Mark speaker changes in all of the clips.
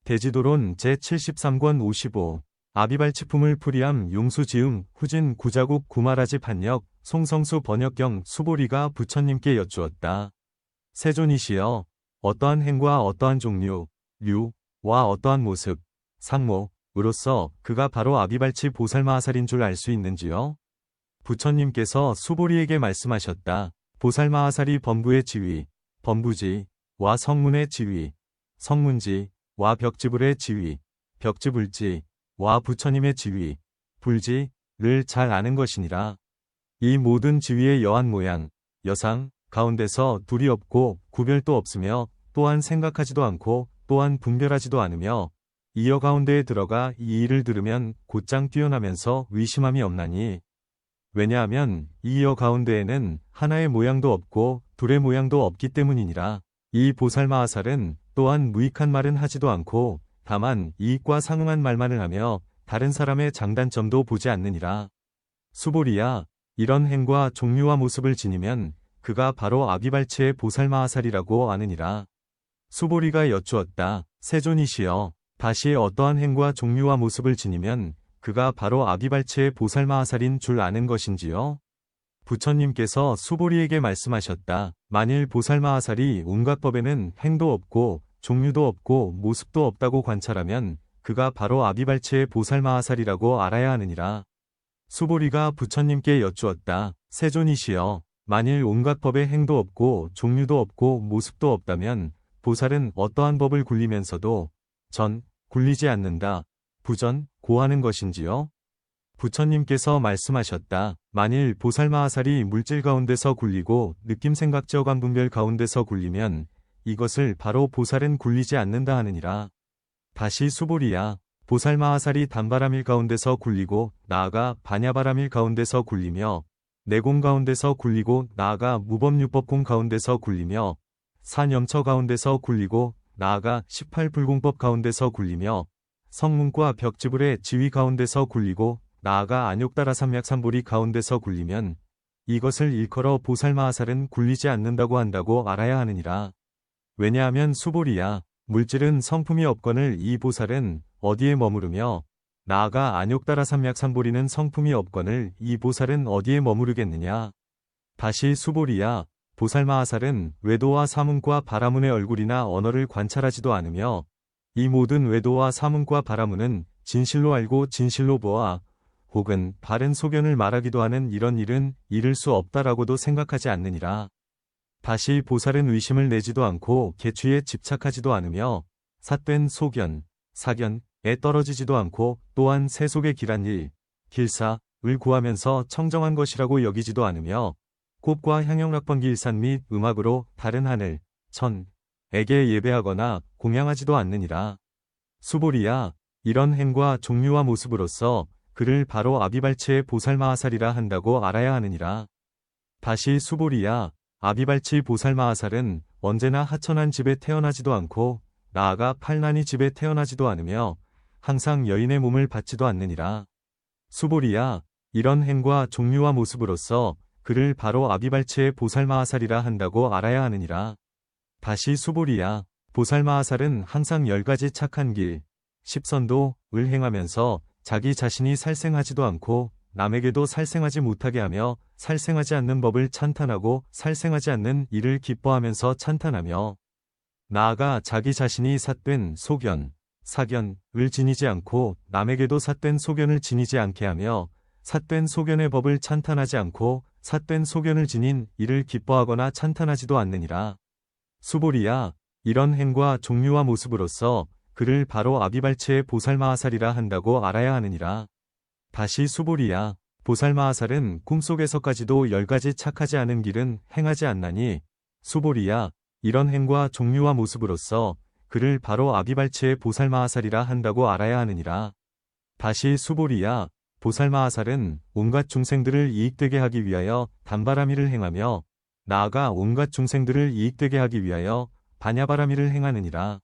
Speaker 1: 대지도론 제73권 55. 아비발치품을 풀이함 용수지음 후진 구자국 구마라지 판역 송성수 번역경 수보리가 부처님께 여쭈었다. 세존이시여, 어떠한 행과 어떠한 종류, 류와 어떠한 모습, 상모으로서 그가 바로 아비발치 보살마하살인 줄 알 수 있는지요? 부처님께서 수보리에게 말씀하셨다. 보살마하살이 범부의 지위, 범부지와 성문의 지위, 성문지와 벽지불의 지위, 벽지불지와 부처님의 지위, 불지를 잘 아는 것이니라. 이 모든 지위의 여한 모양, 여상 가운데서 둘이 없고 구별도 없으며 또한 생각하지도 않고 또한 분별하지도 않으며 이여 가운데에 들어가 이 일을 들으면 곧장 뛰어나면서 의심함이 없나니. 왜냐하면 이여 가운데에는 하나의 모양도 없고 둘의 모양도 없기 때문이니라. 이 보살마하살은 또한 무익한 말은 하지도 않고 다만 이익과 상응한 말만을 하며 다른 사람의 장단점도 보지 않느니라. 수보리야, 이런 행과 종류와 모습을 지니면 그가 바로 아비발치의 보살마하살이라고 아느니라. 수보리가 여쭈었다. 세존이시여, 다시 어떠한 행과 종류와 모습을 지니면 그가 바로 아비발치의 보살마하살인 줄 아는 것인지요? 부처님께서 수보리에게 말씀하셨다. 만일 보살마하살이 온갖 법에는 행도 없고 종류도 없고 모습도 없다고 관찰하면 그가 바로 아비발치의 보살마하살이라고 알아야 하느니라. 수보리가 부처님께 여쭈었다. 세존이시여, 만일 온갖 법에 행도 없고 종류도 없고 모습도 없다면 보살은 어떠한 법을 굴리면서도 굴리지 않는다, 고하는 것인지요? 부처님께서 말씀하셨다. 만일 보살마하살이 물질 가운데서 굴리고 느낌생각저 관분별 가운데서 굴리면 이것을 바로 보살은 굴리지 않는다 하느니라. 다시 수보리야, 보살마하살이 단바람일 가운데서 굴리고 나아가 반야바람일 가운데서 굴리며 내공 가운데서 굴리고 나아가 무법유법공 가운데서 굴리며 산염처 가운데서 굴리고 나아가 18불공법 가운데서 굴리며 성문과 벽지불의 지위 가운데서 굴리고 나아가 안욕다라삼약삼보리 가운데서 굴리면 이것을 일컬어 보살마하살은 굴리지 않는다고 한다고 알아야 하느니라. 왜냐하면 수보리야, 물질은 성품이 없거늘 이 보살은 어디에 머무르며 나아가 안욕다라삼약삼보리는 성품이 없거늘 이 보살은 어디에 머무르겠느냐. 다시 수보리야, 보살마하살은 외도와 사문과 바라문의 얼굴이나 언어를 관찰하지도 않으며 이 모든 외도와 사문과 바라문은 진실로 알고 진실로 보아 혹은 바른 소견을 말하기도 하는 이런 일은 이를 수 없다라고도 생각하지 않느니라. 다시 보살은 의심을 내지도 않고 개취에 집착하지도 않으며 삿된 소견, 사견에 떨어지지도 않고 또한 세속의 길한 일, 길사을 구하면서 청정한 것이라고 여기지도 않으며 곱과 향영락번기 일산 및 음악으로 다른 하늘, 천에게 예배하거나 공양하지도 않느니라. 수보리야, 이런 행과 종류와 모습으로서 그를 바로 아비발치의 보살마하살이라 한다고 알아야 하느니라. 다시 수보리야, 아비발치 보살마하살은 언제나 하천한 집에 태어나지도 않고 나아가 팔난이 집에 태어나지도 않으며 항상 여인의 몸을 받지도 않느니라. 수보리야, 이런 행과 종류와 모습으로서 그를 바로 아비발치의 보살마하살이라 한다고 알아야 하느니라. 다시 수보리야, 보살마하살은 항상 10가지 착한 길, 10선도을 행하면서 자기 자신이 살생하지도 않고 남에게도 살생하지 못하게 하며 살생하지 않는 법을 찬탄하고 살생하지 않는 일을 기뻐하면서 찬탄하며 나아가 자기 자신이 삿된 소견, 사견을 지니지 않고 남에게도 삿된 소견을 지니지 않게 하며 삿된 소견의 법을 찬탄하지 않고 삿된 소견을 지닌 이를 기뻐하거나 찬탄하지도 않느니라. 수보리야, 이런 행과 종류와 모습으로서 그를 바로 아비발치의 보살마하살이라 한다고 알아야 하느니라. 다시 수보리야, 보살마하살은 꿈속에서까지도 10가지 착하지 않은 길은 행하지 않나니 수보리야, 이런 행과 종류와 모습으로서 그를 바로 아비발치의 보살마하살이라 한다고 알아야 하느니라. 다시 수보리야, 보살마하살은 온갖 중생들을 이익되게 하기 위하여 단바라미를 행하며 나아가 온갖 중생들을 이익되게 하기 위하여 반야바라미를 행하느니라.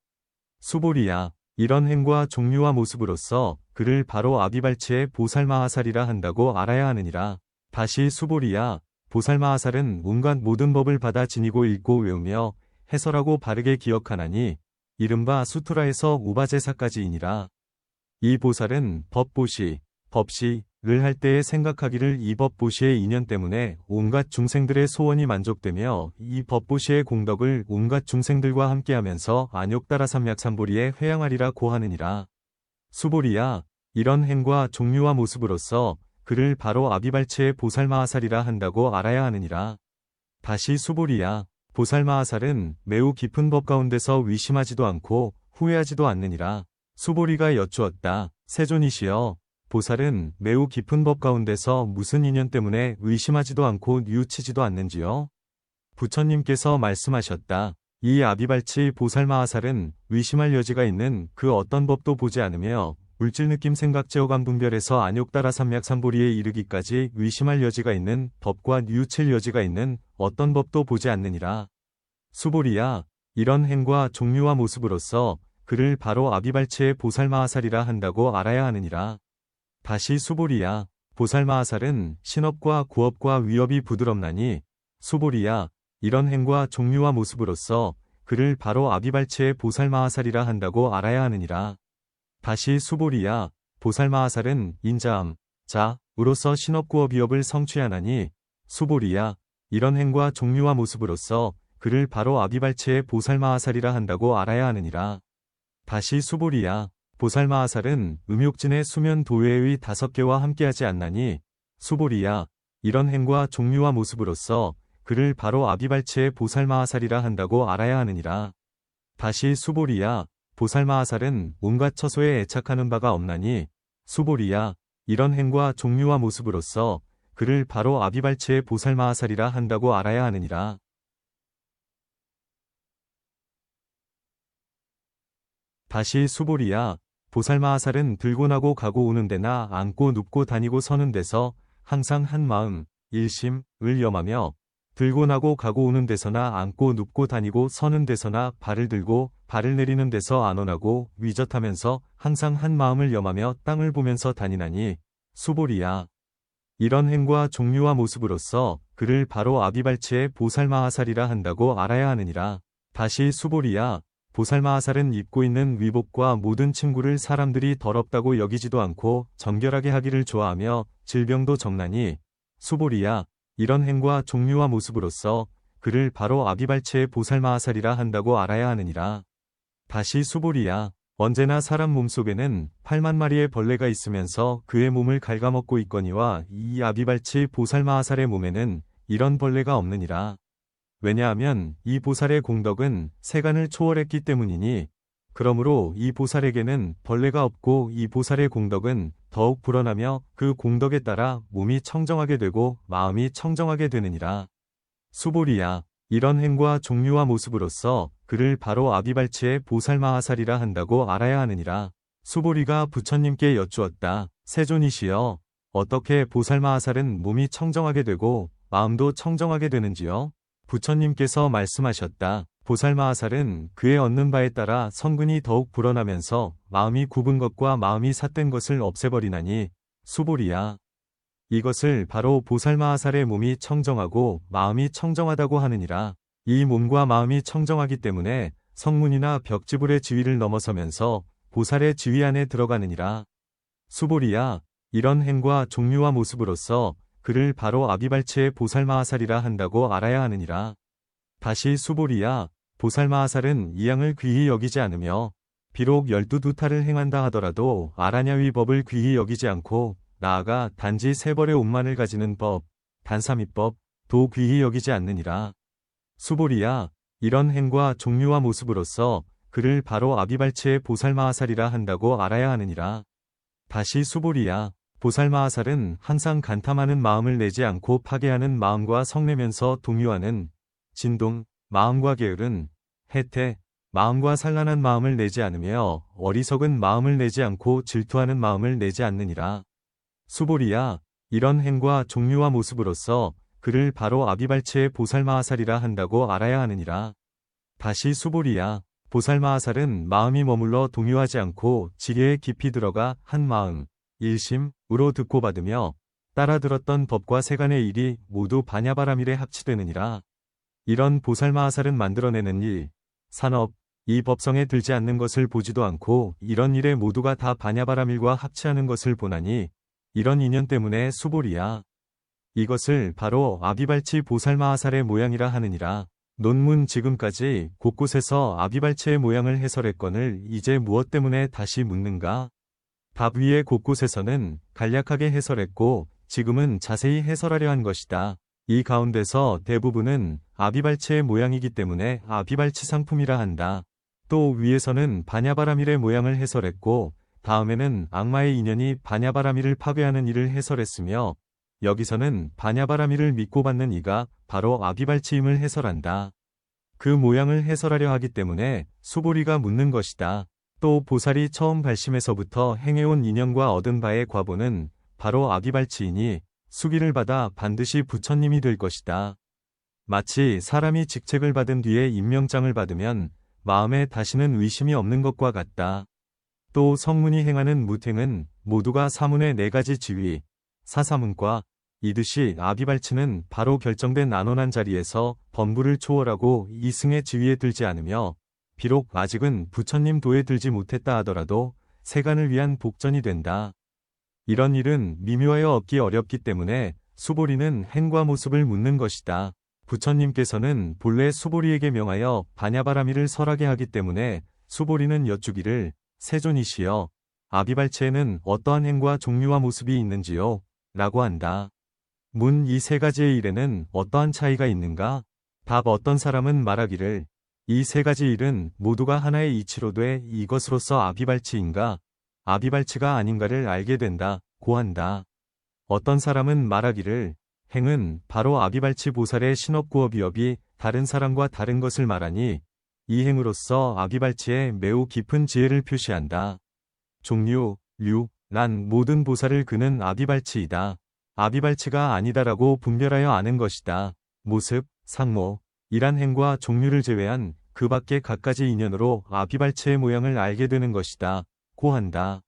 Speaker 1: 수보리야, 이런 행과 종류와 모습으로서 그를 바로 아비발치의 보살마하살이라 한다고 알아야 하느니라. 다시 수보리야, 보살마하살은 온갖 모든 법을 받아 지니고 읽고 외우며 해설하고 바르게 기억하나니 이른바 수투라에서 우바제사까지이니라. 이 보살은 법보시, 법시를 할 때에 생각하기를 이 법보시의 인연 때문에 온갖 중생들의 소원이 만족되며 이 법보시의 공덕을 온갖 중생들과 함께하면서 안욕따라 삼약삼보리에 회양하리라 고하느니라. 수보리야, 이런 행과 종류와 모습으로서 그를 바로 아비발체의 보살마하살이라 한다고 알아야 하느니라. 다시 수보리야, 보살마하살은 매우 깊은 법 가운데서 위심하지도 않고 후회하지도 않느니라. 수보리가 여쭈었다. 세존이시여, 보살은 매우 깊은 법 가운데서 무슨 인연 때문에 의심하지도 않고 뉘우치지도 않는지요? 부처님께서 말씀하셨다. 이 아비발치 보살마하살은 의심할 여지가 있는 그 어떤 법도 보지 않으며 물질 느낌 생각 제어감 분별에서 안욕따라 삼약삼보리에 이르기까지 의심할 여지가 있는 법과 뉘우칠 여지가 있는 어떤 법도 보지 않느니라. 수보리야, 이런 행과 종류와 모습으로서 그를 바로 아비발체의 보살마하살이라 한다고 알아야 하느니라. 다시 수보리야, 보살마하살은 신업과 구업과 위업이 부드럽나니 수보리야, 이런 행과 종류와 모습으로서 그를 바로 아비발체의 보살마하살이라 한다고 알아야 하느니라. 다시 수보리야, 보살마하살은 인자함, 자으로서 신업구업위업을 성취하나니 수보리야, 이런 행과 종류와 모습으로서 그를 바로 아비발체의 보살마하살이라 한다고 알아야 하느니라. 다시 수보리야, 보살마하살은 음욕진의 수면 도회의 5개와 함께하지 않나니 수보리야, 이런 행과 종류와 모습으로서 그를 바로 아비발체의 보살마하살이라 한다고 알아야 하느니라. 다시 수보리야, 보살마하살은 온갖 처소에 애착하는 바가 없나니 수보리야, 이런 행과 종류와 모습으로서 그를 바로 아비발체의 보살마하살이라 한다고 알아야 하느니라. 다시 수보리야, 보살마하살은 들고 나고 가고 오는 데나 앉고 눕고 다니고 서는 데서 항상 한 마음, 일심을 염하며 들고 나고 가고 오는 데서나 앉고 눕고 다니고 서는 데서나 발을 들고 발을 내리는 데서 안원하고 위젓하면서 항상 한 마음을 염하며 땅을 보면서 다니나니 수보리야, 이런 행과 종류와 모습으로서 그를 바로 아비발체의 보살마하살이라 한다고 알아야 하느니라. 다시 수보리야, 보살마하살은 입고 있는 위복과 모든 침구를 사람들이 더럽다고 여기지도 않고 정결하게 하기를 좋아하며 질병도 적나니 수보리야, 이런 행과 종류와 모습으로서 그를 바로 아비발체의 보살마하살이라 한다고 알아야 하느니라. 다시 수보리야, 언제나 사람 몸속에는 8만 마리의 벌레가 있으면서 그의 몸을 갉아먹고 있거니와 이 아비발치 보살마하살의 몸에는 이런 벌레가 없느니라. 왜냐하면 이 보살의 공덕은 세간을 초월했기 때문이니 그러므로 이 보살에게는 벌레가 없고 이 보살의 공덕은 더욱 불어나며 그 공덕에 따라 몸이 청정하게 되고 마음이 청정하게 되느니라. 수보리야, 이런 행과 종류와 모습으로서 그를 바로 아비발치의 보살마하살이라 한다고 알아야 하느니라. 수보리가 부처님께 여쭈었다. 세존이시여, 어떻게 보살마하살은 몸이 청정하게 되고 마음도 청정하게 되는지요? 부처님께서 말씀하셨다. 보살마하살은 그의 얻는 바에 따라 성근이 더욱 불어나면서 마음이 굽은 것과 마음이 삿된 것을 없애버리나니 수보리야, 이것을 바로 보살마하살의 몸이 청정하고 마음이 청정하다고 하느니라. 이 몸과 마음이 청정하기 때문에 성문이나 벽지불의 지위를 넘어서면서 보살의 지위 안에 들어가느니라. 수보리야, 이런 행과 종류와 모습으로서 그를 바로 아비발체의 보살마하살이라 한다고 알아야 하느니라. 다시 수보리야, 보살마하살은 이양을 귀히 여기지 않으며 비록 12두타를 행한다 하더라도 아라냐위 법을 귀히 여기지 않고 나아가 단지 3벌의 옷만을 가지는 법, 단삼이법도 귀히 여기지 않느니라. 수보리야, 이런 행과 종류와 모습으로서 그를 바로 아비발체의 보살마하살이라 한다고 알아야 하느니라. 다시 수보리야, 보살마하살은 항상 간탐하는 마음을 내지 않고 파괴하는 마음과 성내면서 동요하는 진동, 마음과 게으른 해태, 마음과 산란한 마음을 내지 않으며 어리석은 마음을 내지 않고 질투하는 마음을 내지 않느니라. 수보리야, 이런 행과 종류와 모습으로서 그를 바로 아비발체의 보살마하살이라 한다고 알아야 하느니라. 다시 수보리야, 보살마하살은 마음이 머물러 동요하지 않고 지혜에 깊이 들어가 한 마음, 일심으로 듣고 받으며 따라 들었던 법과 세간의 일이 모두 반야바라밀에 합치되느니라. 이런 보살마하살은 만들어내는 일, 산업, 이 법성에 들지 않는 것을 보지도 않고 이런 일에 모두가 다 반야바라밀과 합치하는 것을 보나니 이런 인연 때문에 수보리야. 이것을 바로 아비발치 보살마하살의 모양이라 하느니라. 논문 지금까지 곳곳에서 아비발치의 모양을 해설했거늘 이제 무엇 때문에 다시 묻는가? 답 위에 곳곳에서는 간략하게 해설했고 지금은 자세히 해설하려 한 것이다. 이 가운데서 대부분은 아비발치의 모양이기 때문에 아비발치 상품이라 한다. 또 위에서는 바냐바라밀의 모양을 해설했고 다음에는 악마의 인연이 바냐바라밀을 파괴하는 일을 해설했으며 여기서는 바냐바라밀을 믿고 받는 이가 바로 아비발치임을 해설한다. 그 모양을 해설하려 하기 때문에 수보리가 묻는 것이다. 또 보살이 처음 발심에서부터 행해온 인연과 얻은 바의 과보는 바로 아비발치이니 수기를 받아 반드시 부처님이 될 것이다. 마치 사람이 직책을 받은 뒤에 임명장을 받으면 마음에 다시는 의심이 없는 것과 같다. 또 성문이 행하는 무탱은 모두가 사문의 4가지 지위, 사사문과 이듯이 아비발치는 바로 결정된 안온한 자리에서 범부를 초월하고 이승의 지위에 들지 않으며 비록 아직은 부처님 도에 들지 못했다 하더라도 세간을 위한 복전이 된다. 이런 일은 미묘하여 얻기 어렵기 때문에 수보리는 행과 모습을 묻는 것이다. 부처님께서는 본래 수보리에게 명하여 바냐바라밀을 설하게 하기 때문에 수보리는 여쭈기를 세존이시여 아비발치에는 어떠한 행과 종류와 모습이 있는지요? 라고 한다. 문 이 3가지의 일에는 어떠한 차이가 있는가? 답 어떤 사람은 말하기를 이 3가지 일은 모두가 하나의 이치로 돼 이것으로서 아비발치인가? 아비발치가 아닌가를 알게 된다. 고 한다. 어떤 사람은 말하기를 행은 바로 아비발치 보살의 신업구업이업이 다른 사람과 다른 것을 말하니 이 행으로서 아비발치에 매우 깊은 지혜를 표시한다. 종류, 란 모든 보살을 그는 아비발치이다. 아비발치가 아니다라고 분별하여 아는 것이다. 모습, 상모, 이란 행과 종류를 제외한 그 밖의 갖가지 인연으로 아비발치의 모양을 알게 되는 것이다. 고 한다.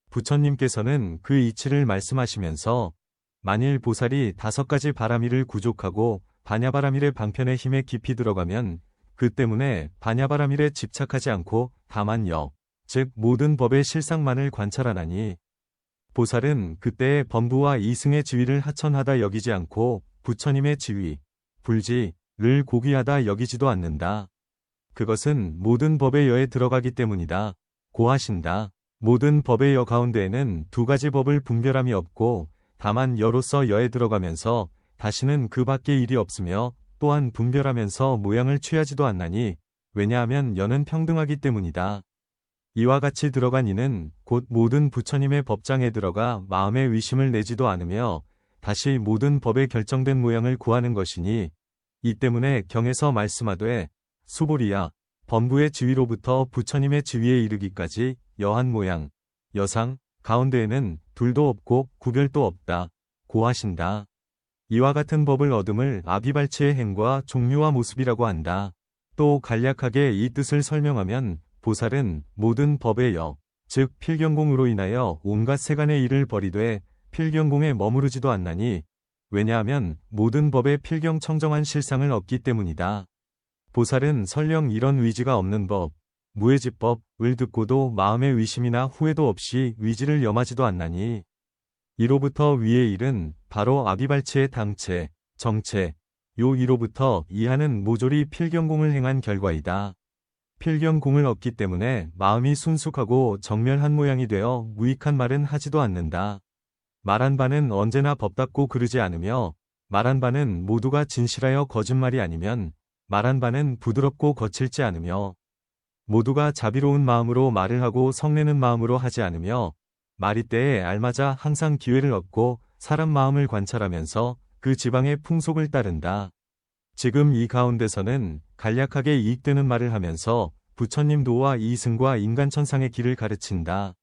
Speaker 1: 부처님께서는 그 이치를 말씀하시면서 만일 보살이 5가지 바라밀을 구족하고 바냐바라밀의 방편의 힘에 깊이 들어가면 그 때문에 바냐바라밀에 집착하지 않고 다만 즉 모든 법의 실상만을 관찰하나니 보살은 그때의 범부와 이승의 지위를 하천하다 여기지 않고 부처님의 지위, 불지를 고귀하다 여기지도 않는다. 그것은 모든 법의 여에 들어가기 때문이다. 고 하신다. 모든 법의 여 가운데에는 2가지 법을 분별함이 없고 다만 여로서 여에 들어가면서 다시는 그 밖에 일이 없으며 또한 분별하면서 모양을 취하지도 않나니 왜냐하면 여는 평등하기 때문이다. 이와 같이 들어간 이는 곧 모든 부처님의 법장에 들어가 마음에 의심을 내지도 않으며 다시 모든 법에 결정된 모양을 구하는 것이니 이 때문에 경에서 말씀하되 수보리야 범부의 지위로부터 부처님의 지위에 이르기까지 여한 모양, 여상, 가운데에는 둘도 없고 구별도 없다. 고 하신다. 이와 같은 법을 얻음을 아비발치의 행과 종류와 모습이라고 한다. 또 간략하게 이 뜻을 설명하면 보살은 모든 법의 여, 즉 필경공으로 인하여 온갖 세간의 일을 버리되 필경공에 머무르지도 않나니 왜냐하면 모든 법의 필경청정한 실상을 얻기 때문이다. 보살은 설령 이런 의지가 없는 법, 무해지법을 듣고도 마음의 의심이나 후회도 없이 의지를 염하지도 않나니 이로부터 위의 일은 바로 아비발치의 당체, 정체, 요 이로부터 이하는 모조리 필경공을 행한 결과이다. 필경공을 얻기 때문에 마음이 순숙하고 정멸한 모양이 되어 무익한 말은 하지도 않는다. 말한 바는 언제나 법답고 그르지 않으며 말한 바는 모두가 진실하여 거짓말이 아니면 말한 바는 부드럽고 거칠지 않으며 모두가 자비로운 마음으로 말을 하고 성내는 마음으로 하지 않으며 말이 때에 알맞아 항상 기회를 얻고 사람 마음을 관찰하면서 그 지방의 풍속을 따른다. 지금 이 가운데서는 간략하게 이익되는 말을 하면서 부처님 도와 이승과 인간천상의 길을 가르친다.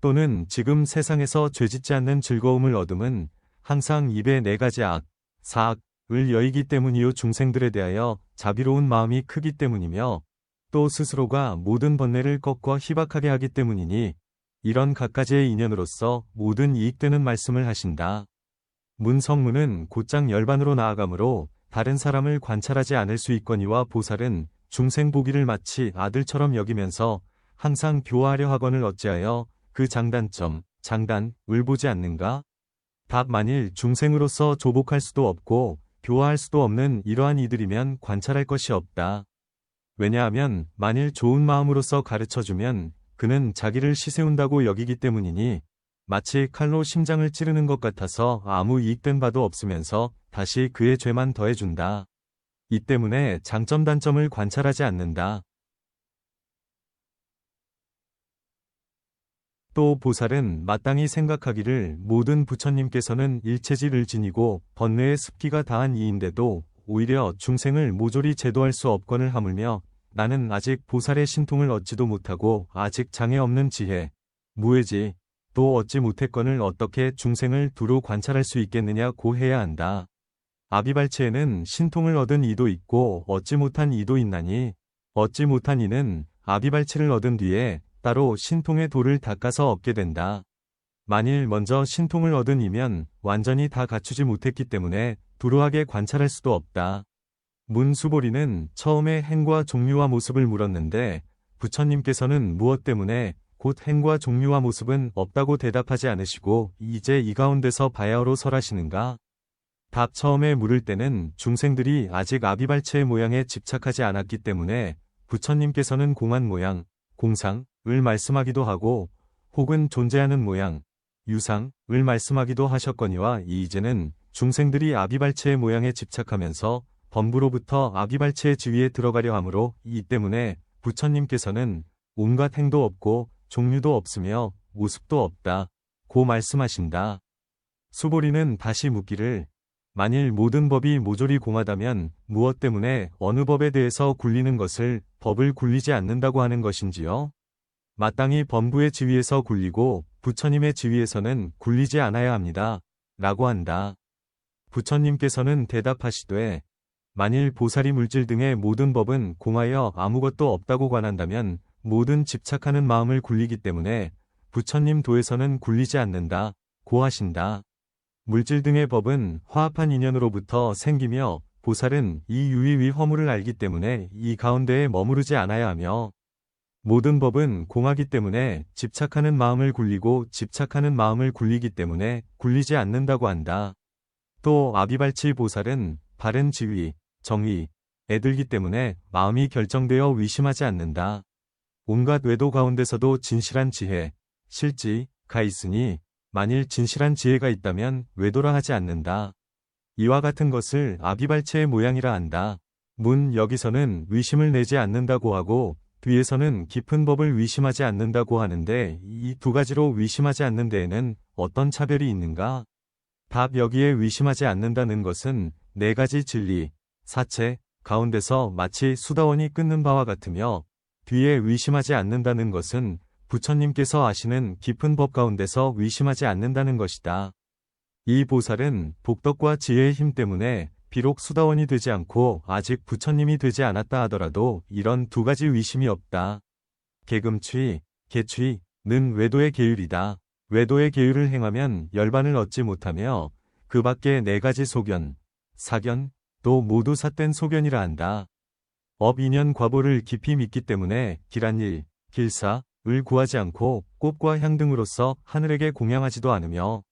Speaker 1: 또는 지금 세상에서 죄짓지 않는 즐거움을 얻음은 항상 입에 4가지 악, 사악을 여이기 때문이요 중생들에 대하여 자비로운 마음이 크기 때문이며 또 스스로가 모든 번뇌를 꺾어 희박하게 하기 때문이니 이런 갖가지의 인연으로서 모든 이익되는 말씀을 하신다. 문성문은 곧장 열반으로 나아가므로 다른 사람을 관찰하지 않을 수 있거니와 보살은 중생 보기를 마치 아들처럼 여기면서 항상 교화하려 하거늘 어찌하여 그 장단을 보지 않는가? 답 만일 중생으로서 조복할 수도 없고 교화할 수도 없는 이러한 이들이면 관찰할 것이 없다. 왜냐하면 만일 좋은 마음으로서 가르쳐주면 그는 자기를 시세운다고 여기기 때문이니 마치 칼로 심장을 찌르는 것 같아서 아무 이익된 바도 없으면서 다시 그의 죄만 더해준다. 이 때문에 장점 단점을 관찰하지 않는다. 또 보살은 마땅히 생각하기를 모든 부처님께서는 일체질을 지니고 번뇌의 습기가 다한 이인데도 오히려 중생을 모조리 제도할 수 없거늘 하물며 나는 아직 보살의 신통을 얻지도 못하고 아직 장애 없는 지혜, 무해지, 또 얻지 못했거늘 어떻게 중생을 두루 관찰할 수 있겠느냐고 해야 한다. 아비발치에는 신통을 얻은 이도 있고 얻지 못한 이도 있나니 얻지 못한 이는 아비발치를 얻은 뒤에 따로 신통의 도를 닦아서 얻게 된다. 만일 먼저 신통을 얻은 이면 완전히 다 갖추지 못했기 때문에 두루하게 관찰할 수도 없다. 문수보리는 처음에 행과 종류와 모습을 물었는데 부처님께서는 무엇 때문에 곧 행과 종류와 모습은 없다고 대답하지 않으시고 이제 이 가운데서 바야흐로 설하시는가? 답 처음에 물을 때는 중생들이 아직 아비발체의 모양에 집착하지 않았기 때문에 부처님께서는 공한 모양, 공상을 말씀하기도 하고 혹은 존재하는 모양, 유상을 말씀하기도 하셨거니와 이제는 중생들이 아비발체의 모양에 집착하면서 범부로부터 아비발체의 지위에 들어가려 하므로 이 때문에 부처님께서는 온갖 행도 없고 종류도 없으며 모습도 없다 고 말씀하신다. 수보리는 다시 묻기를 만일 모든 법이 모조리 공하다면 무엇 때문에 어느 법에 대해서 굴리는 것을 법을 굴리지 않는다고 하는 것인지요? 마땅히 범부의 지위에서 굴리고 부처님의 지위에서는 굴리지 않아야 합니다. 라고 한다. 부처님께서는 대답하시되 만일 보살이 물질 등의 모든 법은 공하여 아무것도 없다고 관한다면 모든 집착하는 마음을 굴리기 때문에 부처님 도에서는 굴리지 않는다 고 하신다. 물질 등의 법은 화합한 인연으로부터 생기며 보살은 이 유의위 허물을 알기 때문에 이 가운데에 머무르지 않아야 하며 모든 법은 공하기 때문에 집착하는 마음을 굴리고 집착하는 마음을 굴리기 때문에 굴리지 않는다고 한다. 또 아비발치 보살은 바른 지위, 정의에 들기 때문에 마음이 결정되어 위심하지 않는다. 온갖 외도 가운데서도 진실한 지혜, 실지가 있으니 만일 진실한 지혜가 있다면 외도라 하지 않는다. 이와 같은 것을 아비발체의 모양이라 한다. 여기서는 위심을 내지 않는다고 하고 뒤에서는 깊은 법을 위심하지 않는다고 하는데 이 두 가지로 위심하지 않는 데에는 어떤 차별이 있는가? 답 여기에 위심하지 않는다는 것은 네 가지 진리, 사체 가운데서 마치 수다원이 끊는 바와 같으며 뒤에 위심하지 않는다는 것은 부처님께서 아시는 깊은 법 가운데서 위심하지 않는다는 것이다. 이 보살은 복덕과 지혜의 힘 때문에 비록 수다원이 되지 않고 아직 부처님이 되지 않았다 하더라도 이런 두 가지 위심이 없다. 계금취, 계취는 외도의 계율이다. 외도의 계율을 행하면 열반을 얻지 못하며 그 밖에 네 가지 소견, 사견, 또 모두 삿된 소견이라 한다. 업 인연 과보를 깊이 믿기 때문에 길한일, 길사을 구하지 않고 꽃과 향 등으로서 하늘에게 공양하지도 않으며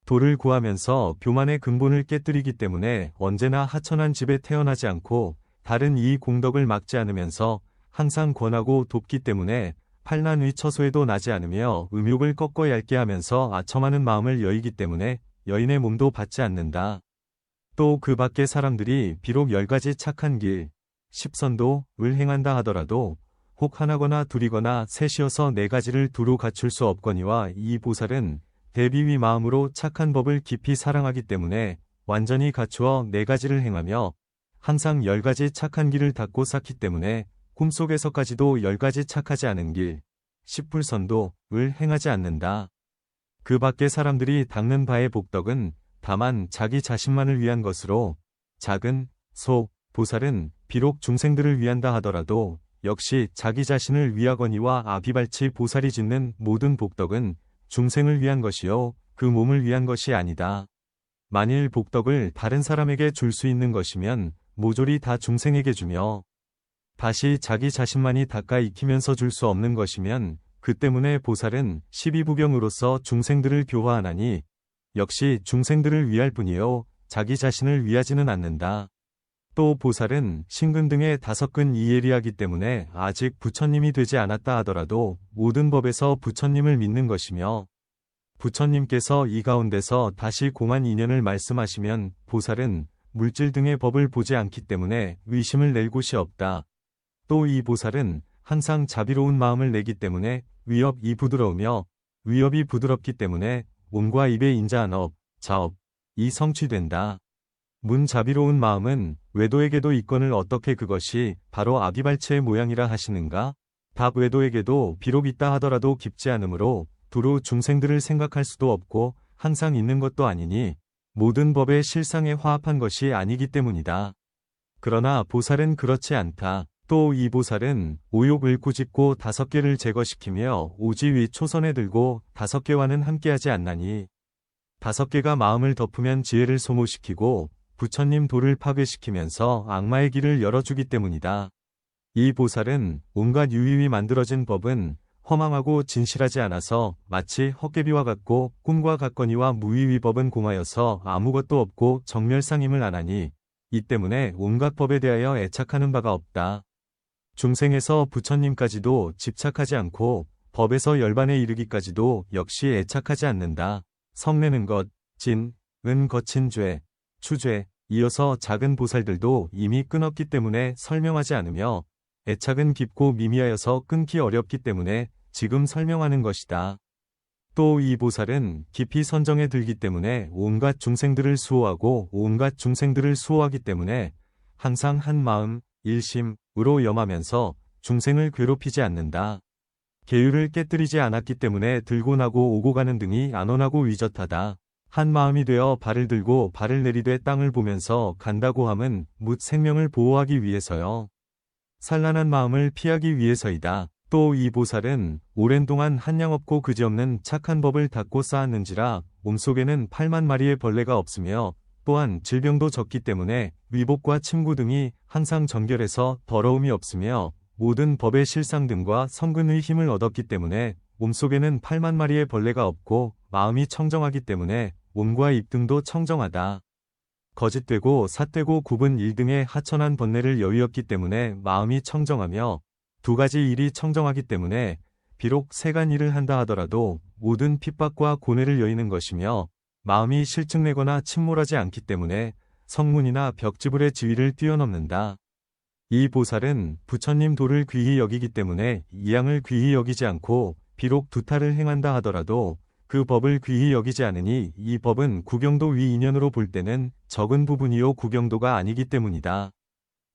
Speaker 1: 도를 구하면서 교만의 근본을 깨뜨리기 때문에 언제나 하천한 집에 태어나지 않고 다른 이 공덕을 막지 않으면서 항상 권하고 돕기 때문에 팔난 위 처소에도 나지 않으며 음욕을 꺾어 얇게 하면서 아첨하는 마음을 여의기 때문에 여인의 몸도 받지 않는다. 또 그 밖의 사람들이 비록 10가지 착한 길, 십선도를 행한다 하더라도 혹 하나거나 둘이거나 셋이어서 4가지를 두루 갖출 수 없거니와 이 보살은 대비위 마음으로 착한 법을 깊이 사랑하기 때문에 완전히 갖추어 4가지를 행하며 항상 10가지 착한 길을 닦고 쌓기 때문에 꿈속에서까지도 10가지 착하지 않은 길, 십불선도를 행하지 않는다. 그 밖의 사람들이 닦는 바의 복덕은 다만 자기 자신만을 위한 것으로 작은 보살은 비록 중생들을 위한다 하더라도 역시 자기 자신을 위하거니와 아비발치 보살이 짓는 모든 복덕은 중생을 위한 것이요 그 몸을 위한 것이 아니다. 만일 복덕을 다른 사람에게 줄 수 있는 것이면 모조리 다 중생에게 주며 다시 자기 자신만이 닦아 익히면서 줄 수 없는 것이면 그 때문에 보살은 12부경으로서 중생들을 교화하나니 역시 중생들을 위할 뿐이요 자기 자신을 위하지는 않는다. 또 보살은 신근 등의 5근 이해리하기 때문에 아직 부처님이 되지 않았다 하더라도 모든 법에서 부처님을 믿는 것이며 부처님께서 이 가운데서 다시 공한 인연을 말씀하시면 보살은 물질 등의 법을 보지 않기 때문에 의심을 낼 곳이 없다. 또 이 보살은 항상 자비로운 마음을 내기 때문에 위업이 부드러우며 위업이 부드럽기 때문에 몸과 입의 인자한 업, 자업이 성취된다. 문 자비로운 마음은 외도에게도 있거늘 어떻게 그것이 바로 아비발체의 모양이라 하시는가? 답 외도에게도 비록 있다 하더라도 깊지 않으므로 두루 중생들을 생각할 수도 없고 항상 있는 것도 아니니 모든 법의 실상에 화합한 것이 아니기 때문이다. 그러나 보살은 그렇지 않다. 또 이 보살은 오욕을 꾸짖고 5개를 제거시키며 오지위 초선에 들고 5개와는 함께하지 않나니 5개가 마음을 덮으면 지혜를 소모시키고 부처님 도를 파괴시키면서 악마의 길을 열어주기 때문이다. 이 보살은 온갖 유의위 만들어진 법은 허망하고 진실하지 않아서 마치 헛개비와 같고 꿈과 같거니와 무의위 법은 공하여서 아무것도 없고 정멸상임을 안하니 이 때문에 온갖 법에 대하여 애착하는 바가 없다. 중생에서 부처님까지도 집착하지 않고 법에서 열반에 이르기까지도 역시 애착하지 않는다. 성내는 것, 진, 은 거친 죄, 추죄, 이어서 작은 보살들도 이미 끊었기 때문에 설명하지 않으며 애착은 깊고 미미하여서 끊기 어렵기 때문에 지금 설명하는 것이다. 또 이 보살은 깊이 선정에 들기 때문에 온갖 중생들을 수호하고 온갖 중생들을 수호하기 때문에 항상 한 마음, 일심으로 염하면서 중생을 괴롭히지 않는다. 계율을 깨뜨리지 않았기 때문에 들고 나고 오고 가는 등이 안온하고 위젓하다. 한 마음이 되어 발을 들고 발을 내리되 땅을 보면서 간다고 함은 묻 생명을 보호하기 위해서요. 산란한 마음을 피하기 위해서이다. 또 이 보살은 오랜 동안 한량 없고 그지없는 착한 법을 닦고 쌓았는지라 몸속에는 8만 마리의 벌레가 없으며 또한 질병도 적기 때문에 위복과 침구 등이 항상 정결해서 더러움이 없으며 모든 법의 실상 등과 성근의 힘을 얻었기 때문에 몸속에는 8만 마리의 벌레가 없고 마음이 청정하기 때문에 몸과 입 등도 청정하다. 거짓되고 삿되고 굽은 일 등의 하천한 번뇌를 여의었기 때문에 마음이 청정하며 2가지 일이 청정하기 때문에 비록 세간 일을 한다 하더라도 모든 핍박과 고뇌를 여의는 것이며 마음이 실증내거나 침몰하지 않기 때문에 성문이나 벽지불의 지위를 뛰어넘는다. 이 보살은 부처님 도를 귀히 여기기 때문에 이양을 귀히 여기지 않고 비록 두탈을 행한다 하더라도 그 법을 귀히 여기지 않으니 이 법은 구경도 위 인연으로 볼 때는 적은 부분이요 구경도가 아니기 때문이다.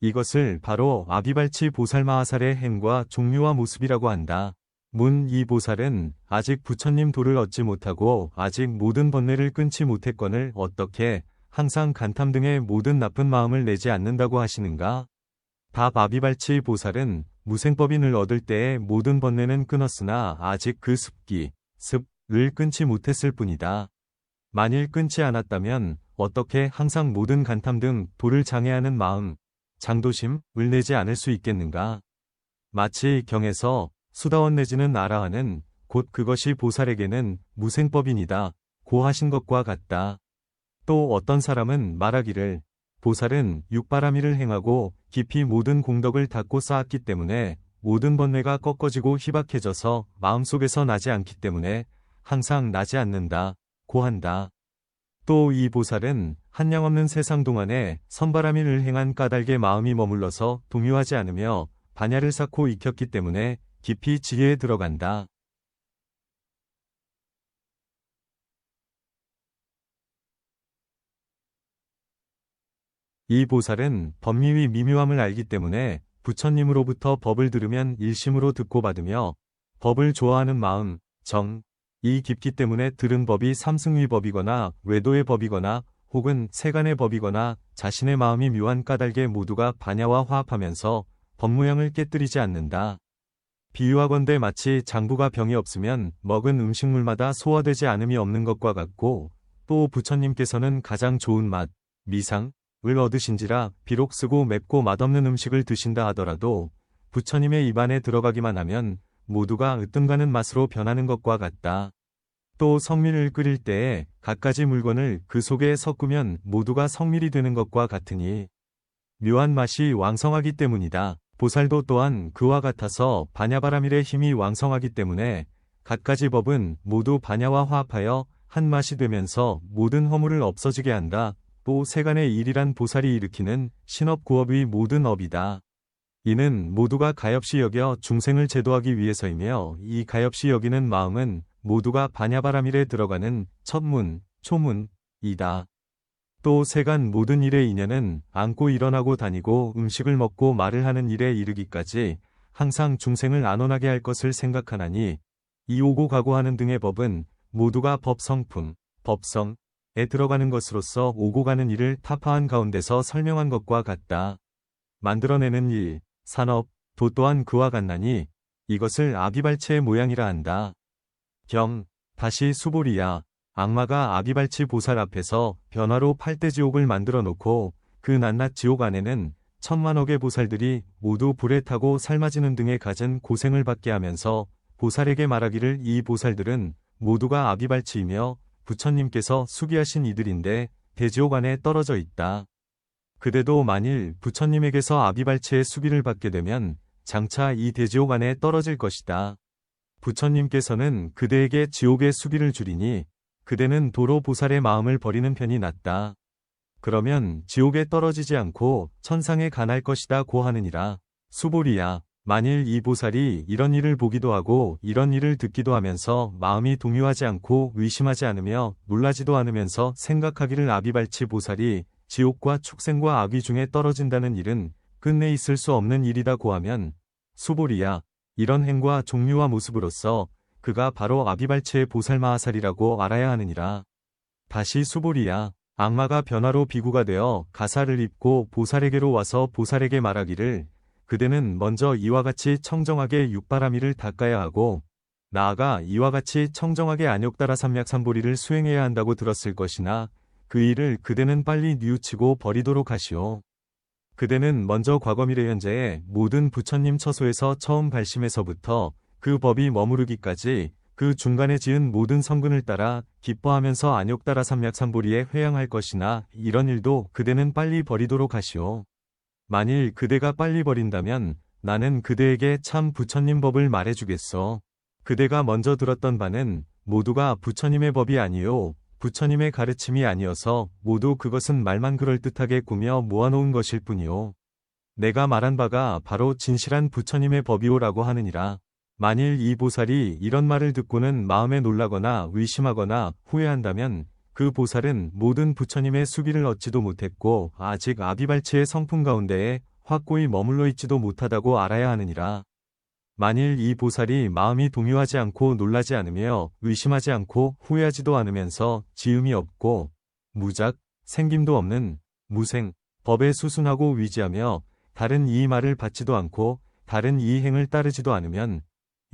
Speaker 1: 이것을 바로 아비발치 보살마하살의 행과 종류와 모습이라고 한다. 문 이 보살은 아직 부처님 도를 얻지 못하고 아직 모든 번뇌를 끊지 못했거늘 어떻게 항상 간탐 등의 모든 나쁜 마음을 내지 않는다고 하시는가? 답 아비발치 보살은 무생법인을 얻을 때의 모든 번뇌는 끊었으나 아직 그 습을 끊지 못했을 뿐이다. 만일 끊지 않았다면 어떻게 항상 모든 간탐 등 도를 장애하는 마음, 장도심을 내지 않을 수 있겠는가? 마치 경에서 수다원 내지는 아라한은 곧 그것이 보살에게는 무생법인이다 고 하신 것과 같다. 또 어떤 사람은 말하기를 보살은 육바라밀을 행하고 깊이 모든 공덕을 닦고 쌓았기 때문에 모든 번뇌가 꺾어지고 희박해져서 마음속에서 나지 않기 때문에 항상 나지 않는다 고 한다. 또 이 보살은 한량없는 세상 동안에 선바라밀을 행한 까닭에 마음이 머물러서 동요하지 않으며 반야를 쌓고 익혔기 때문에 깊이 지혜에 들어간다. 이 보살은 법미의 미묘함을 알기 때문에 부처님으로부터 법을 들으면 일심으로 듣고 받으며 법을 좋아하는 마음, 정이 깊기 때문에 들은 법이 삼승의 법이거나 외도의 법이거나 혹은 세간의 법이거나 자신의 마음이 묘한 까닭에 모두가 반야와 화합하면서 법무양을 깨뜨리지 않는다. 비유하건대 마치 장부가 병이 없으면 먹은 음식물마다 소화되지 않음이 없는 것과 같고 또 부처님께서는 가장 좋은 맛, 미상을 얻으신지라 비록 쓰고 맵고 맛없는 음식을 드신다 하더라도 부처님의 입안에 들어가기만 하면 모두가 으뜸가는 맛으로 변하는 것과 같다. 또 성밀을 끓일 때에 갖가지 물건을 그 속에 섞으면 모두가 성밀이 되는 것과 같으니 묘한 맛이 왕성하기 때문이다. 보살도 또한 그와 같아서 반야바라밀의 힘이 왕성하기 때문에 갖가지 법은 모두 반야와 화합하여 한 맛이 되면서 모든 허물을 없어지게 한다. 또 세간의 일이란 보살이 일으키는 신업구업의 모든 업이다. 이는 모두가 가엾이 여겨 중생을 제도하기 위해서이며 이 가엾이 여기는 마음은 모두가 반야바라밀에 들어가는 첫문, 초문이다. 또 세간 모든 일의 인연은 앉고 일어나고 다니고 음식을 먹고 말을 하는 일에 이르기까지 항상 중생을 안온하게 할 것을 생각하나니 이 오고 가고 하는 등의 법은 모두가 법성품, 법성에 들어가는 것으로서 오고 가는 일을 타파한 가운데서 설명한 것과 같다. 만들어내는 일, 산업, 도 또한 그와 같나니 이것을 아비발체의 모양이라 한다. 다시 수보리야. 악마가 아비발치 보살 앞에서 변화로 8대 지옥을 만들어 놓고 그 낱낱 지옥 안에는 천만억의 보살들이 모두 불에 타고 삶아지는 등의 갖은 고생을 받게 하면서 보살에게 말하기를 이 보살들은 모두가 아비발치이며 부처님께서 수기하신 이들인데 대지옥 안에 떨어져 있다. 그대도 만일 부처님에게서 아비발치의 수기를 받게 되면 장차 이 대지옥 안에 떨어질 것이다. 부처님께서는 그대에게 지옥의 수기를 주리니 그대는 도로 보살의 마음을 버리는 편이 낫다. 그러면 지옥에 떨어지지 않고 천상에 간할 것이다 고 하느니라. 수보리야. 만일 이 보살이 이런 일을 보기도 하고 이런 일을 듣기도 하면서 마음이 동요하지 않고 의심하지 않으며 놀라지도 않으면서 생각하기를 아비발치 보살이 지옥과 축생과 악귀 중에 떨어진다는 일은 끝내 있을 수 없는 일이다 고 하면 수보리야. 이런 행과 종류와 모습으로서 그가 바로 아비발체의 보살마하살이라고 알아야 하느니라. 다시 수보리야. 악마가 변화로 비구가 되어 가사를 입고 보살에게로 와서 보살에게 말하기를 그대는 먼저 이와 같이 청정하게 육바라밀을 닦아야 하고 나아가 이와 같이 청정하게 안욕따라 삼약삼보리를 수행해야 한다고 들었을 것이나 그 일을 그대는 빨리 뉘우치고 버리도록 하시오. 그대는 먼저 과거미래 현재의 모든 부처님 처소에서 처음 발심에서부터 그 법이 머무르기까지 그 중간에 지은 모든 성근을 따라 기뻐하면서 안욕따라 삼약삼보리에 회양할 것이나 이런 일도 그대는 빨리 버리도록 하시오. 만일 그대가 빨리 버린다면 나는 그대에게 참 부처님 법을 말해주겠소. 그대가 먼저 들었던 바는 모두가 부처님의 법이 아니요 부처님의 가르침이 아니어서 모두 그것은 말만 그럴듯하게 꾸며 모아놓은 것일 뿐이요. 내가 말한 바가 바로 진실한 부처님의 법이오라고 하느니라. 만일 이 보살이 이런 말을 듣고는 마음에 놀라거나 의심하거나 후회한다면 그 보살은 모든 부처님의 수기를 얻지도 못했고 아직 아비발치의 성품 가운데에 확고히 머물러 있지도 못하다고 알아야 하느니라. 만일 이 보살이 마음이 동요하지 않고 놀라지 않으며 의심하지 않고 후회하지도 않으면서 지음이 없고 무작, 생김도 없는 무생, 법에 수순하고 위지하며 다른 이 말을 받지도 않고 다른 이 행을 따르지도 않으면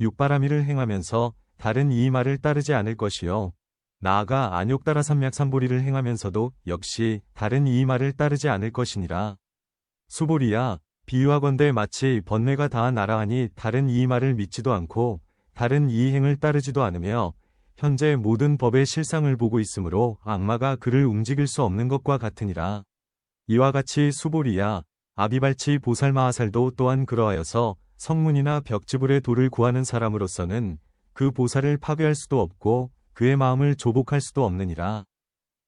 Speaker 1: 육바라밀을 행하면서 다른 이 말을 따르지 않을 것이요. 나아가 안욕따라 삼약삼보리를 행하면서도 역시 다른 이 말을 따르지 않을 것이니라. 수보리야. 비유하건대 마치 번뇌가 다한 나라하니 다른 이 말을 믿지도 않고 다른 이 행을 따르지도 않으며 현재 모든 법의 실상을 보고 있으므로 악마가 그를 움직일 수 없는 것과 같으니라. 이와 같이 수보리야. 아비발치 보살마하살도 또한 그러하여서 성문이나 벽지불의 도를 구하는 사람으로서는 그 보살을 파괴할 수도 없고 그의 마음을 조복할 수도 없느니라.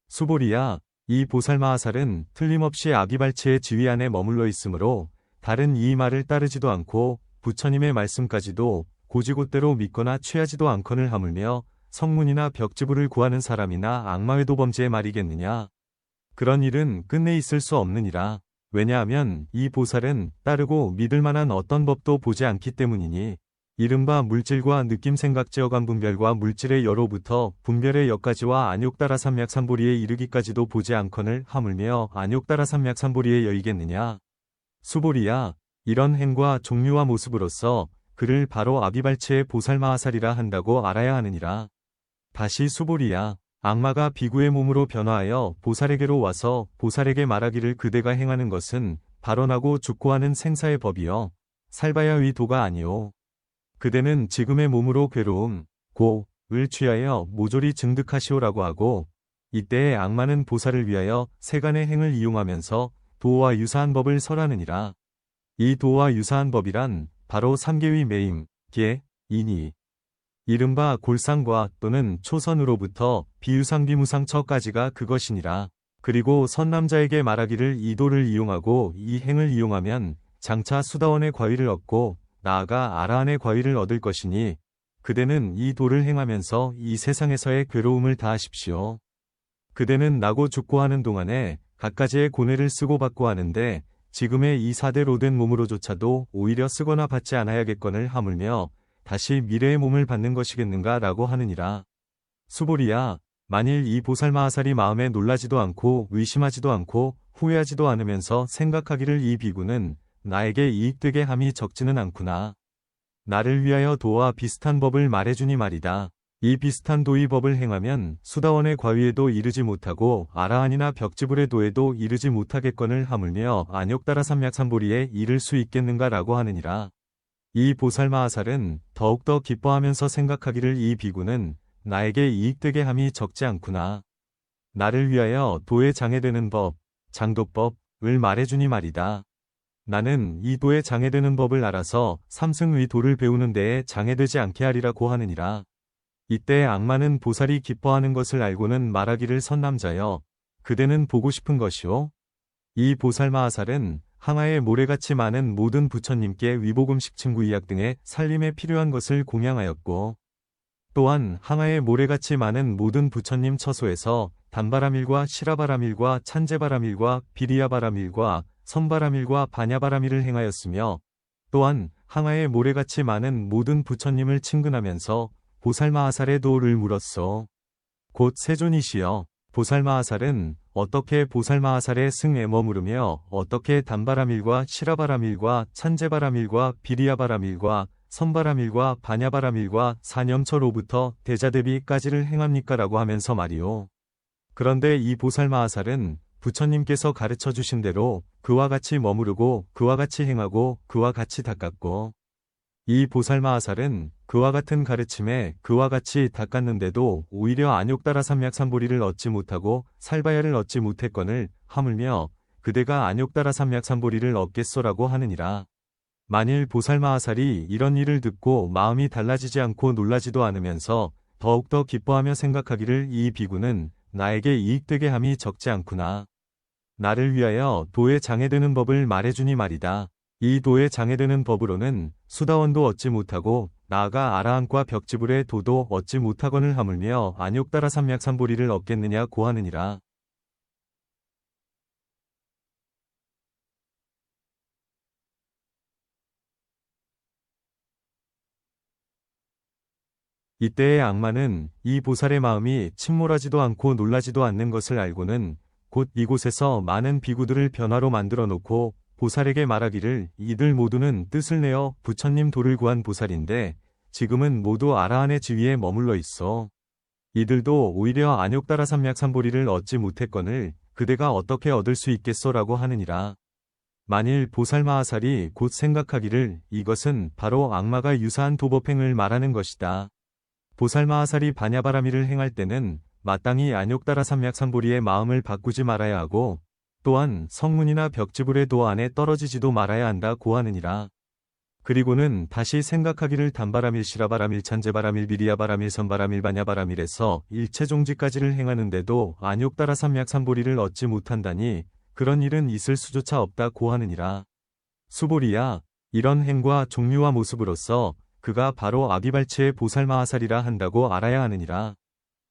Speaker 1: 수보리야. 이 보살마하살은 틀림없이 아비발치의 지위 안에 머물러 있으므로 다른 이 말을 따르지도 않고 부처님의 말씀까지도 고지곳대로 믿거나 취하지도 않거늘 하물며 성문이나 벽지불을 구하는 사람이나 악마외도 범죄의 말이겠느냐. 그런 일은 끝내 있을 수 없느니라. 왜냐하면 이 보살은 따르고 믿을 만한 어떤 법도 보지 않기 때문이니 이른바 물질과 느낌 생각지어감 분별과 물질의 여로부터 분별의 여까지와 안욕따라 삼약삼보리에 이르기까지도 보지 않거늘 하물며 안욕따라 삼약삼보리에 여이겠느냐. 수보리야. 이런 행과 종류와 모습으로서 그를 바로 아비발치의 보살마하살이라 한다고 알아야 하느니라. 다시 수보리야. 악마가 비구의 몸으로 변화하여 보살에게로 와서 보살에게 말하기를 그대가 행하는 것은 발언하고 죽고 하는 생사의 법이여 살바야의 도가 아니오. 그대는 지금의 몸으로 괴로움, 고을 취하여 모조리 증득하시오라고 하고 이때에 악마는 보살을 위하여 세간의 행을 이용하면서 도와 유사한 법을 설하느니라. 이 도와 유사한 법이란 바로 삼계의 매임, 계, 인이 이른바 골상과 또는 초선으로부터 비유상비무상처까지가 그것이니라. 그리고 선남자에게 말하기를 이 도를 이용하고 이 행을 이용하면 장차 수다원의 과위를 얻고 나아가 아라한의 과위를 얻을 것이니 그대는 이 도를 행하면서 이 세상에서의 괴로움을 다하십시오. 그대는 나고 죽고 하는 동안에 갖가지의 고뇌를 쓰고 받고 하는데 지금의 이 사대로 된 몸으로조차도 오히려 쓰거나 받지 않아야겠거늘 하물며 다시 미래의 몸을 받는 것이겠는가 라고 하느니라. 수보리야, 만일 이 보살마하살이 마음에 놀라지도 않고 의심하지도 않고 후회하지도 않으면서 생각하기를 이 비구는 나에게 이익되게 함이 적지는 않구나. 나를 위하여 도와 비슷한 법을 말해주니 말이다. 이 비슷한 도의 법을 행하면 수다원의 과위에도 이르지 못하고 아라한이나 벽지불의 도에도 이르지 못하겠거늘 하물며 안욕다라 삼약삼보리에 이를 수 있겠는가 라고 하느니라. 이 보살마하살은 더욱더 기뻐하면서 생각하기를 이 비구는 나에게 이익되게 함이 적지 않구나. 나를 위하여 도에 장애되는 법, 장도법을 말해주니 말이다. 나는 이 도에 장애되는 법을 알아서 삼승의 도를 배우는 데에 장애되지 않게 하리라고 하느니라. 이때 악마는 보살이 기뻐하는 것을 알고는 말하기를 선남자여, 그대는 보고 싶은 것이오? 이 보살마하살은 항아에 모래같이 많은 모든 부처님께 위보금식 친구의약 등의 살림에 필요한 것을 공양하였고 또한 항아에 모래같이 많은 모든 부처님 처소에서 단바라밀과 시라바라밀과 찬제바라밀과 비리야바라밀과 선바라밀과 바냐바라밀을 행하였으며 또한 항아에 모래같이 많은 모든 부처님을 친근하면서 보살마하살의 도를 물었소. 곧 세존이시여, 보살마하살은 어떻게 보살마하살의 승에 머무르며 어떻게 단바라밀과 시라바라밀과 찬제바라밀과 비리야바라밀과 선바라밀과 바냐바라밀과 사념처로부터 대자대비까지를 행합니까? 라고 하면서 말이오. 그런데 이 보살마하살은 부처님께서 가르쳐 주신 대로 그와 같이 머무르고 그와 같이 행하고 그와 같이 닦았고 이 보살마하살은 그와 같은 가르침에 그와 같이 닦았는데도 오히려 안욕다라 삼약삼보리를 얻지 못하고 살바야를 얻지 못했거늘 하물며 그대가 안욕다라 삼약삼보리를 얻겠소라고 하느니라. 만일 보살마하살이 이런 일을 듣고 마음이 달라지지 않고 놀라지도 않으면서 더욱더 기뻐하며 생각하기를 이 비구는 나에게 이익되게 함이 적지 않구나. 나를 위하여 도에 장애되는 법을 말해주니 말이다. 이 도에 장애되는 법으로는 수다원도 얻지 못하고 나아가 아라한과 벽지불의 도도 얻지 못하거늘 하물며 안욕다라 삼약삼보리를 얻겠느냐고 하느니라. 이때의 악마는 이 보살의 마음이 침몰하지도 않고 놀라지도 않는 것을 알고는 곧 이곳에서 많은 비구들을 변화로 만들어 놓고 보살에게 말하기를 이들 모두는 뜻을 내어 부처님 도를 구한 보살인데 지금은 모두 아라한의 지위에 머물러 있어. 이들도 오히려 안욕다라 삼약삼보리를 얻지 못했거늘 그대가 어떻게 얻을 수 있겠소라고 하느니라. 만일 보살마하살이 곧 생각하기를 이것은 바로 악마가 유사한 도법행을 말하는 것이다. 보살마하살이 바냐바라밀을 행할 때는 마땅히 안욕다라 삼약삼보리의 마음을 바꾸지 말아야 하고 또한 성문이나 벽지불의 도 안에 떨어지지도 말아야 한다고 하느니라. 그리고는 다시 생각하기를 단바라밀 시라바라밀 찬제바라밀 비리야바라밀 선바라밀 바냐바라밀에서 일체종지까지를 행하는데도 안욕다라 삼약삼보리를 얻지 못한다니 그런 일은 있을 수조차 없다고 하느니라. 수보리야, 이런 행과 종류와 모습으로서 그가 바로 아비발치의 보살마하살이라 한다고 알아야 하느니라.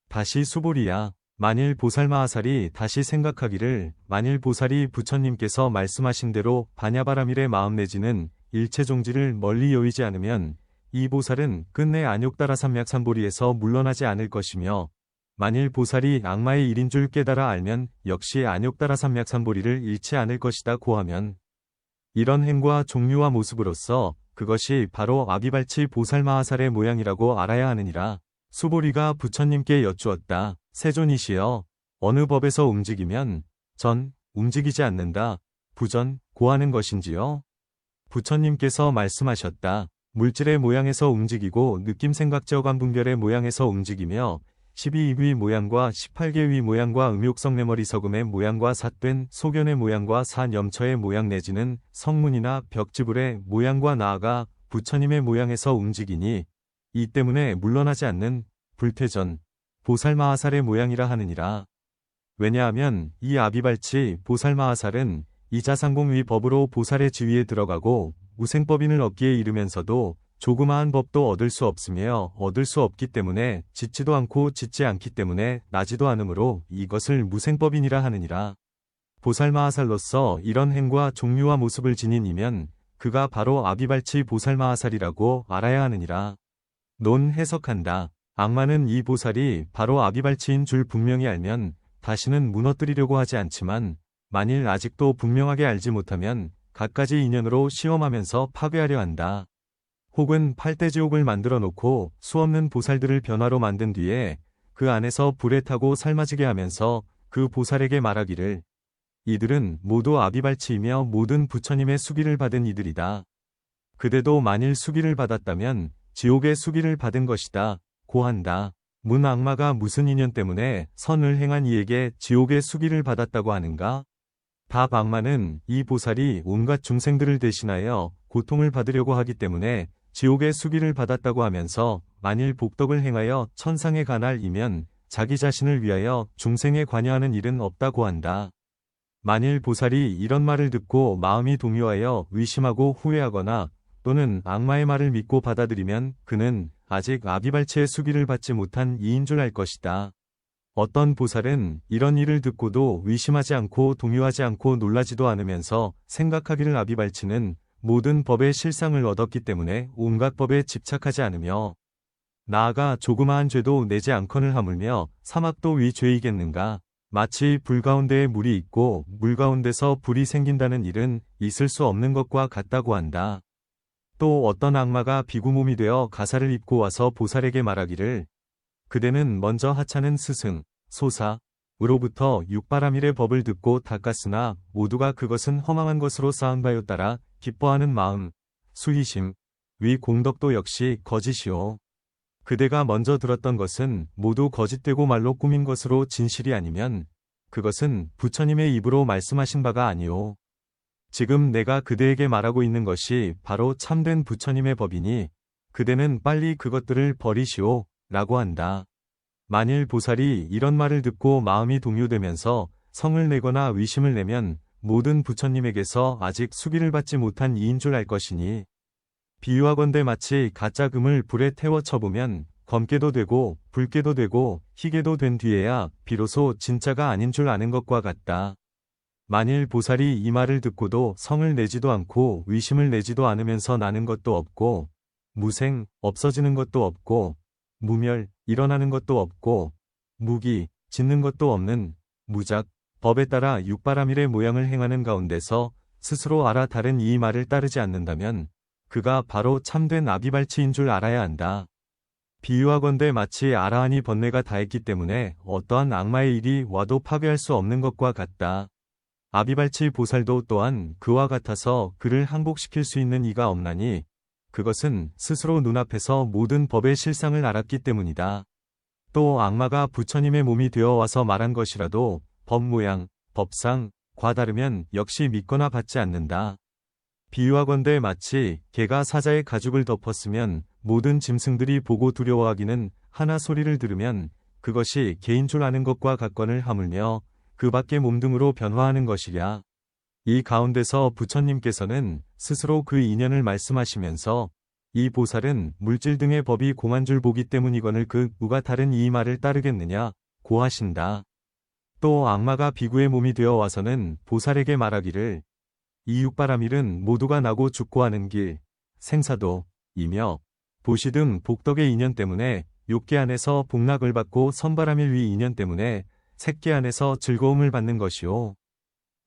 Speaker 1: 다시 수보리야, 만일 보살마하살이 다시 생각하기를 만일 보살이 부처님께서 말씀하신 대로 바냐바라밀의 마음 내지는 일체종지를 멀리 여의지 않으면 이 보살은 끝내 안욕다라 삼약삼보리에서 물러나지 않을 것이며 만일 보살이 악마의 일인 줄 깨달아 알면 역시 안욕다라 삼약삼보리를 잃지 않을 것이다 고하면 이런 행과 종류와 모습으로서 그것이 바로 아비발치 보살마하살의 모양이라고 알아야 하느니라. 수보리가 부처님께 여쭈었다. 세존이시여, 어느 법에서 움직이면 전, 움직이지 않는다, 부전, 고하는 것인지요? 부처님께서 말씀하셨다. 물질의 모양에서 움직이고 느낌 생각적 분별의 모양에서 움직이며 12위 모양과 18개위 모양과 음욕성매머리 서금의 모양과 삿된 소견의 모양과 산염처의 모양 내지는 성문이나 벽지불의 모양과 나아가 부처님의 모양에서 움직이니 이 때문에 물러나지 않는 불퇴전 보살마하살의 모양이라 하느니라. 왜냐하면 이 아비발치 보살마하살은 이자상공위 법으로 보살의 지위에 들어가고 무생법인을 얻기에 이르면서도 조그마한 법도 얻을 수 없으며 얻을 수 없기 때문에 짓지도 않고 짓지 않기 때문에 나지도 않으므로 이것을 무생법인이라 하느니라. 보살마하살로서 이런 행과 종류와 모습을 지닌 이면 그가 바로 아비발치 보살마하살이라고 알아야 하느니라. 논 해석한다. 악마는 이 보살이 바로 아비발치인 줄 분명히 알면 다시는 무너뜨리려고 하지 않지만 만일 아직도 분명하게 알지 못하면 갖가지 인연으로 시험하면서 파괴하려 한다. 혹은 8대지옥을 만들어 놓고 수없는 보살들을 변화로 만든 뒤에 그 안에서 불에 타고 삶아지게 하면서 그 보살에게 말하기를 이들은 모두 아비발치이며 모든 부처님의 수기를 받은 이들이다. 그대도 만일 수기를 받았다면 지옥의 수기를 받은 것이다. 고한다. 문 악마가 무슨 인연 때문에 선을 행한 이에게 지옥의 수기를 받았다고 하는가? 답 악마는 이 보살이 온갖 중생들을 대신하여 고통을 받으려고 하기 때문에 지옥의 수기를 받았다고 하면서 만일 복덕을 행하여 천상에 가날이면 자기 자신을 위하여 중생에 관여하는 일은 없다고 한다. 만일 보살이 이런 말을 듣고 마음이 동요하여 의심하고 후회하거나 또는 악마의 말을 믿고 받아들이면 그는 아직 아비발치의 수기를 받지 못한 이인 줄 알 것이다. 어떤 보살은 이런 일을 듣고도 의심하지 않고 동요하지 않고 놀라지도 않으면서 생각하기를 아비발치는 모든 법의 실상을 얻었기 때문에 온갖 법에 집착하지 않으며 나아가 조그마한 죄도 내지 않거늘 하물며 사막도 위 죄이겠는가. 마치 불 가운데에 물이 있고 물 가운데서 불이 생긴다는 일은 있을 수 없는 것과 같다고 한다. 또 어떤 악마가 비구몸이 되어 가사를 입고 와서 보살에게 말하기를 그대는 먼저 하찮은 스승, 소사으로부터 육바라밀의 법을 듣고 닦았으나 모두가 그것은 허망한 것으로 쌓은 바요 따라 기뻐하는 마음, 수희심, 위 공덕도 역시 거짓이오. 그대가 먼저 들었던 것은 모두 거짓되고 말로 꾸민 것으로 진실이 아니면 그것은 부처님의 입으로 말씀하신 바가 아니오. 지금 내가 그대에게 말하고 있는 것이 바로 참된 부처님의 법이니 그대는 빨리 그것들을 버리시오 라고 한다. 만일 보살이 이런 말을 듣고 마음이 동요되면서 성을 내거나 의심을 내면 모든 부처님에게서 아직 수기를 받지 못한 이인 줄 알 것이니 비유하건대 마치 가짜 금을 불에 태워 쳐보면 검게도 되고 붉게도 되고 희게도 된 뒤에야 비로소 진짜가 아닌 줄 아는 것과 같다. 만일 보살이 이 말을 듣고도 성을 내지도 않고 의심을 내지도 않으면서 나는 것도 없고 무생, 없어지는 것도 없고 무멸, 일어나는 것도 없고 무기, 짓는 것도 없는 무작, 법에 따라 육바라밀의 모양을 행하는 가운데서 스스로 알아 다른 이 말을 따르지 않는다면 그가 바로 참된 아비발치인 줄 알아야 한다. 비유하건대 마치 아라한이 번뇌가 다했기 때문에 어떠한 악마의 일이 와도 파괴할 수 없는 것과 같다. 아비발치 보살도 또한 그와 같아서 그를 항복시킬 수 있는 이가 없나니 그것은 스스로 눈앞에서 모든 법의 실상을 알았기 때문이다. 또 악마가 부처님의 몸이 되어 와서 말한 것이라도 법 모양, 법상, 과 다르면 역시 믿거나 받지 않는다. 비유하건대 마치 개가 사자의 가죽을 덮었으면 모든 짐승들이 보고 두려워하기는 하나 소리를 들으면 그것이 개인 줄 아는 것과 같거늘 하물며 그 밖의 몸등으로 변화하는 것이랴. 이 가운데서 부처님께서는 스스로 그 인연을 말씀하시면서 이 보살은 물질 등의 법이 공한 줄 보기 때문이거늘 그 누가 다른 이 말을 따르겠느냐 고하신다. 또 악마가 비구의 몸이 되어 와서는 보살에게 말하기를 이 육바라밀은 모두가 나고 죽고 하는 길, 생사도, 이며 보시 등 복덕의 인연 때문에 욕계 안에서 복락을 받고 선바라밀 위 인연 때문에 색계 안에서 즐거움을 받는 것이오.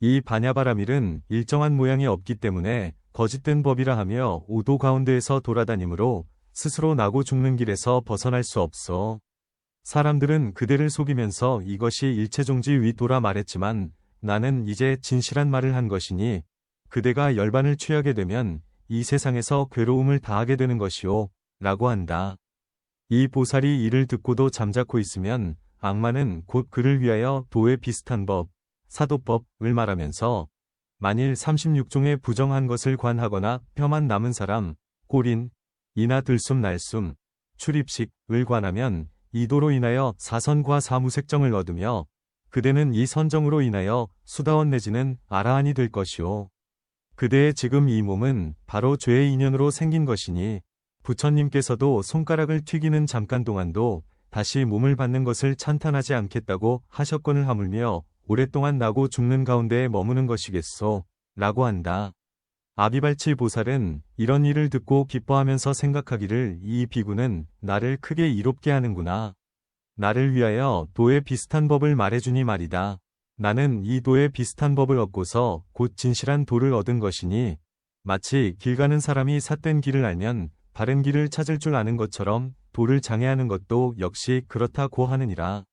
Speaker 1: 이 반야바라밀은 일정한 모양이 없기 때문에 거짓된 법이라 하며 오도 가운데에서 돌아다니므로 스스로 나고 죽는 길에서 벗어날 수 없어. 사람들은 그대를 속이면서 이것이 일체종지 위도라 말했지만 나는 이제 진실한 말을 한 것이니 그대가 열반을 취하게 되면 이 세상에서 괴로움을 다하게 되는 것이오 라고 한다. 이 보살이 이를 듣고도 잠자코 있으면 악마는 곧 그를 위하여 도에 비슷한 법, 사도법을 말하면서 만일 36종의 부정한 것을 관하거나 뼈만 남은 사람, 꼴인, 이나 들숨 날숨, 출입식을 관하면 이 도로 인하여 사선과 사무색정을 얻으며 그대는 이 선정으로 인하여 수다원 내지는 아라한이 될 것이오. 그대의 지금 이 몸은 바로 죄의 인연으로 생긴 것이니 부처님께서도 손가락을 튀기는 잠깐 동안도 다시 몸을 받는 것을 찬탄하지 않겠다고 하셨거늘 하물며 오랫동안 나고 죽는 가운데에 머무는 것이겠소 라고 한다. 아비발치 보살은 이런 일을 듣고 기뻐하면서 생각하기를 이 비구는 나를 크게 이롭게 하는구나. 나를 위하여 도에 비슷한 법을 말해주니 말이다. 나는 이 도에 비슷한 법을 얻고서 곧 진실한 도를 얻은 것이니 마치 길 가는 사람이 삿된 길을 알면 바른 길을 찾을 줄 아는 것처럼 도를 장애하는 것도 역시 그렇다고 하느니라.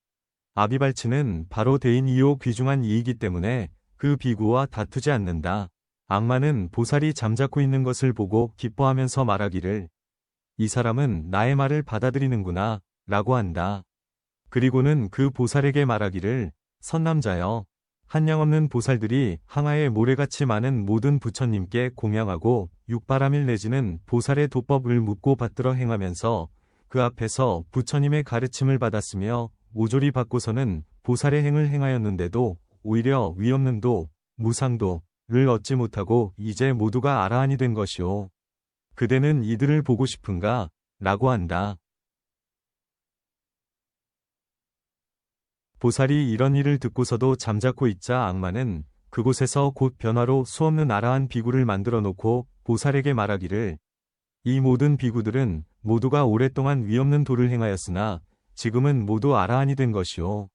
Speaker 1: 아비발치는 바로 대인이요 귀중한 이이기 때문에 그 비구와 다투지 않는다. 악마는 보살이 잠자코 있는 것을 보고 기뻐하면서 말하기를 이 사람은 나의 말을 받아들이는구나 라고 한다. 그리고는 그 보살에게 말하기를 선남자여, 한량없는 보살들이 항아에 모래같이 많은 모든 부처님께 공양하고 육바라밀 내지는 보살의 도법을 묻고 받들어 행하면서 그 앞에서 부처님의 가르침을 받았으며 모조리 받고서는 보살의 행을 행하였는데도 오히려 위없는 도, 무상도를 얻지 못하고 이제 모두가 아라한이 된 것이오. 그대는 이들을 보고 싶은가? 라고 한다. 보살이 이런 일을 듣고서도 잠자코 있자 악마는 그곳에서 곧 변화로 수없는 아라한 비구를 만들어 놓고 보살에게 말하기를 이 모든 비구들은 모두가 오랫동안 위없는 도를 행하였으나 지금은 모두 아라한이 된 것이오.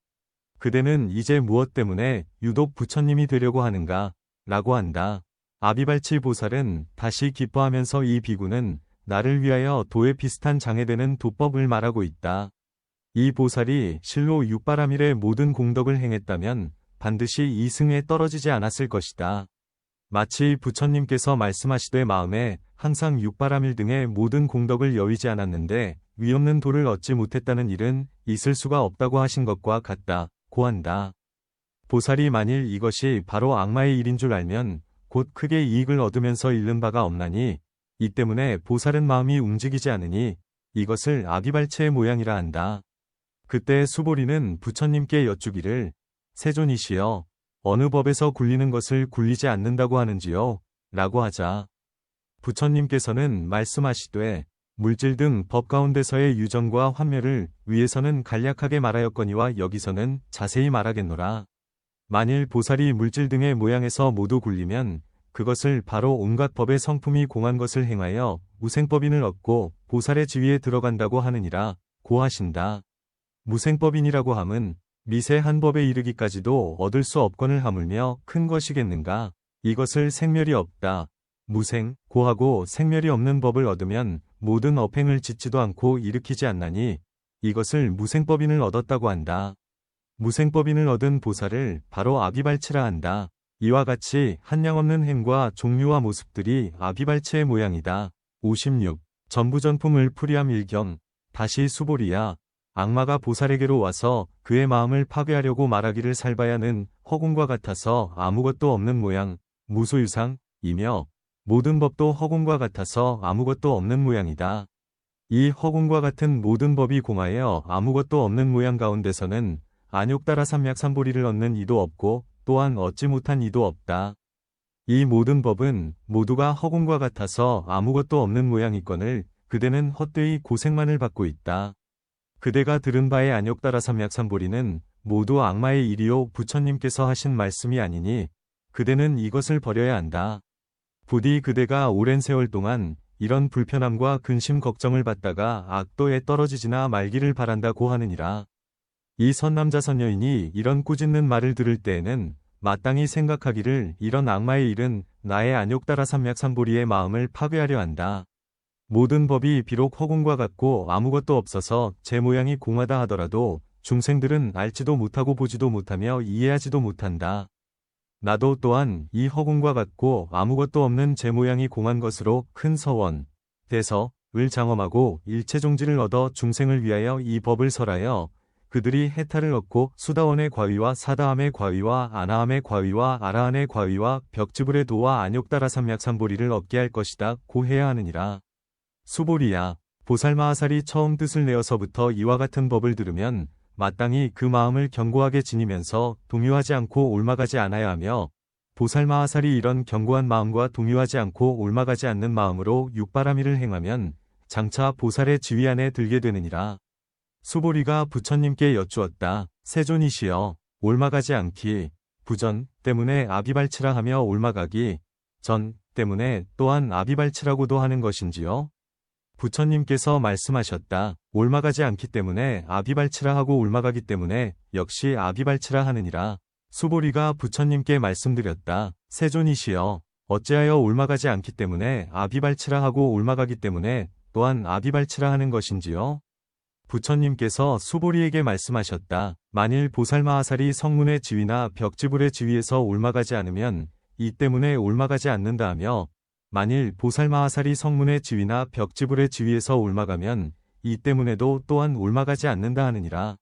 Speaker 1: 그대는 이제 무엇 때문에 유독 부처님이 되려고 하는가? 라고 한다. 아비발치 보살은 다시 기뻐하면서 이 비구는 나를 위하여 도에 비슷한 장애되는 도법을 말하고 있다. 이 보살이 실로 육바라밀의 모든 공덕을 행했다면 반드시 이 승에 떨어지지 않았을 것이다. 마치 부처님께서 말씀하시되 마음에 항상 육바라밀 등의 모든 공덕을 여의지 않았는데 위없는 도를 얻지 못했다는 일은 있을 수가 없다고 하신 것과 같다고 한다. 보살이 만일 이것이 바로 악마의 일인 줄 알면 곧 크게 이익을 얻으면서 잃는 바가 없나니 이 때문에 보살은 마음이 움직이지 않으니 이것을 아비발체의 모양이라 한다. 그때 수보리는 부처님께 여쭈기를 세존이시여 어느 법에서 굴리는 것을 굴리지 않는다고 하는지요? 라고 하자 부처님께서는 말씀하시되 물질 등 법 가운데서의 유정과 환멸을 위에서는 간략하게 말하였거니와 여기서는 자세히 말하겠노라. 만일 보살이 물질 등의 모양에서 모두 굴리면 그것을 바로 온갖 법의 성품이 공한 것을 행하여 무생법인을 얻고 보살의 지위에 들어간다고 하느니라 고 하신다. 무생법인이라고 함은 미세 한 법에 이르기까지도 얻을 수 없거늘 하물며 큰 것이겠는가. 이것을 생멸이 없다. 무생, 고하고 생멸이 없는 법을 얻으면 모든 업행을 짓지도 않고 일으키지 않나니 이것을 무생법인을 얻었다고 한다. 무생법인을 얻은 보살을 바로 아비발치라 한다. 이와 같이 한량없는 행과 종류와 모습들이 아비발치의 모양이다. 56. 전부전품을 풀이함 일경. 다시 수보리야. 악마가 보살에게로 와서 그의 마음을 파괴하려고 말하기를 살바야는 허공과 같아서 아무것도 없는 모양, 무소유상이며 모든 법도 허공과 같아서 아무것도 없는 모양이다. 이 허공과 같은 모든 법이 공하여 아무것도 없는 모양 가운데서는 안욕따라 삼약삼보리를 얻는 이도 없고 또한 얻지 못한 이도 없다. 이 모든 법은 모두가 허공과 같아서 아무것도 없는 모양이거늘 그대는 헛되이 고생만을 받고 있다. 그대가 들은 바의 안욕따라 삼약삼보리는 모두 악마의 일이요 부처님께서 하신 말씀이 아니니 그대는 이것을 버려야 한다. 부디 그대가 오랜 세월 동안 이런 불편함과 근심 걱정을 받다가 악도에 떨어지지나 말기를 바란다고 하느니라. 이 선남자 선여인이 이런 꾸짖는 말을 들을 때에는 마땅히 생각하기를 이런 악마의 일은 나의 안욕따라 삼약삼보리의 마음을 파괴하려 한다. 모든 법이 비록 허공과 같고 아무것도 없어서 제 모양이 공하다 하더라도 중생들은 알지도 못하고 보지도 못하며 이해하지도 못한다. 나도 또한 이 허공과 같고 아무것도 없는 제 모양이 공한 것으로 큰 서원, 대서을 장엄하고 일체종지를 얻어 중생을 위하여 이 법을 설하여 그들이 해탈을 얻고 수다원의 과위와 사다함의 과위와 아나함의 과위와 아라한의 과위와 벽지불의 도와 안욕다라삼약삼보리를 얻게 할 것이다 고 해야 하느니라. 수보리야, 보살마하살이 처음 뜻을 내어서부터 이와 같은 법을 들으면 마땅히 그 마음을 견고하게 지니면서 동요하지 않고 옮아가지 않아야 하며 보살마하살이 이런 견고한 마음과 동요하지 않고 옮아가지 않는 마음으로 육바라밀을 행하면 장차 보살의 지위 안에 들게 되느니라. 수보리가 부처님께 여쭈었다. 세존이시여, 옮아가지 않기, 부전 때문에 아비발치라 하며 옮아가기, 전 때문에 또한 아비발치라고도 하는 것인지요? 부처님께서 말씀하셨다. 옮아가지 않기 때문에 아비발치라 하고 옮아가기 때문에 역시 아비발치라 하느니라. 수보리가 부처님께 말씀드렸다. 세존이시여, 어찌하여 옮아가지 않기 때문에 아비발치라 하고 옮아가기 때문에 또한 아비발치라 하는 것인지요? 부처님께서 수보리에게 말씀하셨다. 만일 보살마하살이 성문의 지위나 벽지불의 지위에서 옮아가지 않으면 이 때문에 옮아가지 않는다 하며 만일 보살마하살이 성문의 지위나 벽지불의 지위에서 옮아가면 이 때문에도 또한 옮아가지 않는다 하느니라.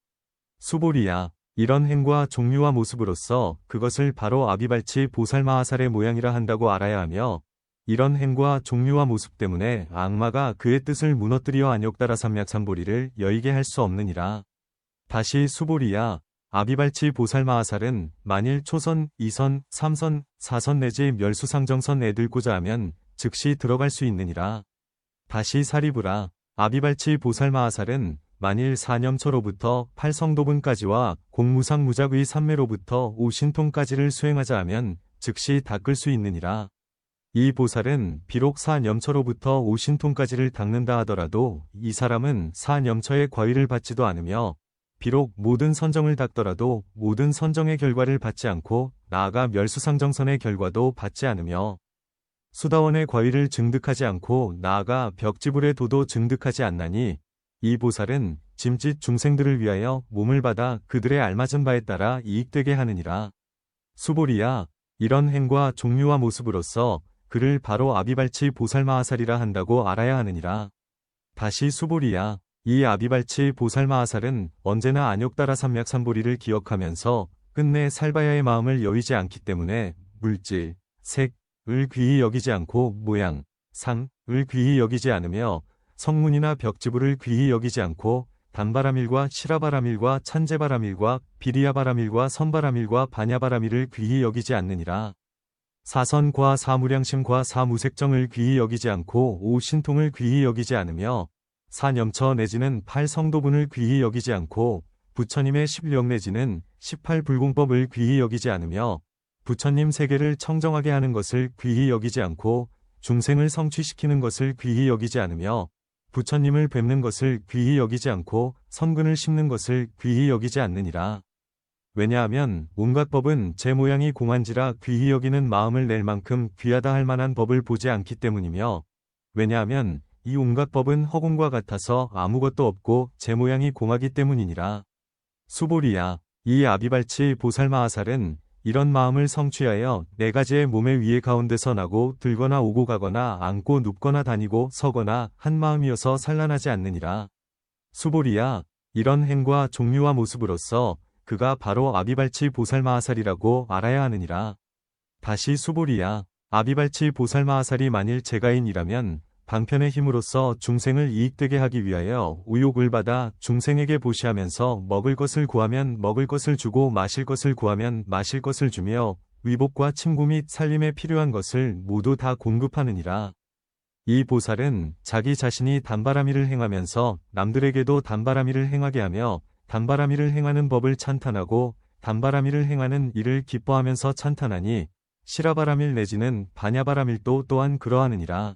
Speaker 1: 수보리야, 이런 행과 종류와 모습으로서 그것을 바로 아비발치 보살마하살의 모양이라 한다고 알아야 하며 이런 행과 종류와 모습 때문에 악마가 그의 뜻을 무너뜨려 안욕다라삼약삼보리를 여의게 할 수 없느니라. 다시 수보리야, 아비발치 보살마하살은 만일 초선, 2선, 3선, 4선 내지 멸수상정선에 들고자 하면 즉시 들어갈 수 있느니라. 다시 사리부라, 아비발치 보살마하살은 만일 4념처로부터 8성도분까지와 공무상무작의 삼매로부터 5신통까지를 수행하자 하면 즉시 닦을 수 있느니라. 이 보살은 비록 4념처로부터 5신통까지를 닦는다 하더라도 이 사람은 4념처의 과위를 받지도 않으며 비록 모든 선정을 닦더라도 모든 선정의 결과를 받지 않고 나아가 멸수상정선의 결과도 받지 않으며 수다원의 과위를 증득하지 않고 나아가 벽지불의 도도 증득하지 않나니 이 보살은 짐짓 중생들을 위하여 몸을 받아 그들의 알맞은 바에 따라 이익되게 하느니라. 수보리야, 이런 행과 종류와 모습으로서 그를 바로 아비발치 보살마하살이라 한다고 알아야 하느니라. 다시 수보리야, 이 아비발치 보살마하살은 언제나 안욕다라삼약삼보리를 기억하면서 끝내 살바야의 마음을 여의지 않기 때문에 물질, 색을 귀히 여기지 않고 모양, 상을 귀히 여기지 않으며 성문이나 벽지불을 귀히 여기지 않고 단바라밀과 시라바라밀과 찬제바라밀과 비리야바라밀과 선바라밀과 반야바라밀을 귀히 여기지 않느니라. 사선과 사무량심과 사무색정을 귀히 여기지 않고 오신통을 귀히 여기지 않으며 사념처 내지는 8성도분을 귀히 여기지 않고 부처님의 10력 내지는 18불공법을 귀히 여기지 않으며 부처님 세계를 청정하게 하는 것을 귀히 여기지 않고 중생을 성취시키는 것을 귀히 여기지 않으며 부처님을 뵙는 것을 귀히 여기지 않고 선근을 심는 것을 귀히 여기지 않느니라. 왜냐하면 온갖 법은 제 모양이 공한지라 귀히 여기는 마음을 낼 만큼 귀하다 할 만한 법을 보지 않기 때문이며 왜냐하면 이 온갖 법은 허공과 같아서 아무것도 없고 제 모양이 공하기 때문이니라. 수보리야, 이 아비발치 보살마하살은 이런 마음을 성취하여 네 가지의 몸의 위에 가운데서 나고 들거나 오고 가거나 앉고 눕거나 다니고 서거나 한 마음이어서 산란하지 않느니라. 수보리야, 이런 행과 종류와 모습으로서 그가 바로 아비발치 보살마하살이라고 알아야 하느니라. 다시 수보리야, 아비발치 보살마하살이 만일 제가인이라면 방편의 힘으로써 중생을 이익되게 하기 위하여 우욕을 받아 중생에게 보시하면서 먹을 것을 구하면 먹을 것을 주고 마실 것을 구하면 마실 것을 주며 위복과 침구 및 살림에 필요한 것을 모두 다 공급하느니라. 이 보살은 자기 자신이 단바라밀을 행하면서 남들에게도 단바라밀을 행하게 하며 단바라밀을 행하는 법을 찬탄하고 단바라밀을 행하는 일을 기뻐하면서 찬탄하니 시라바라밀 내지는 반야바라밀도 또한 그러하느니라.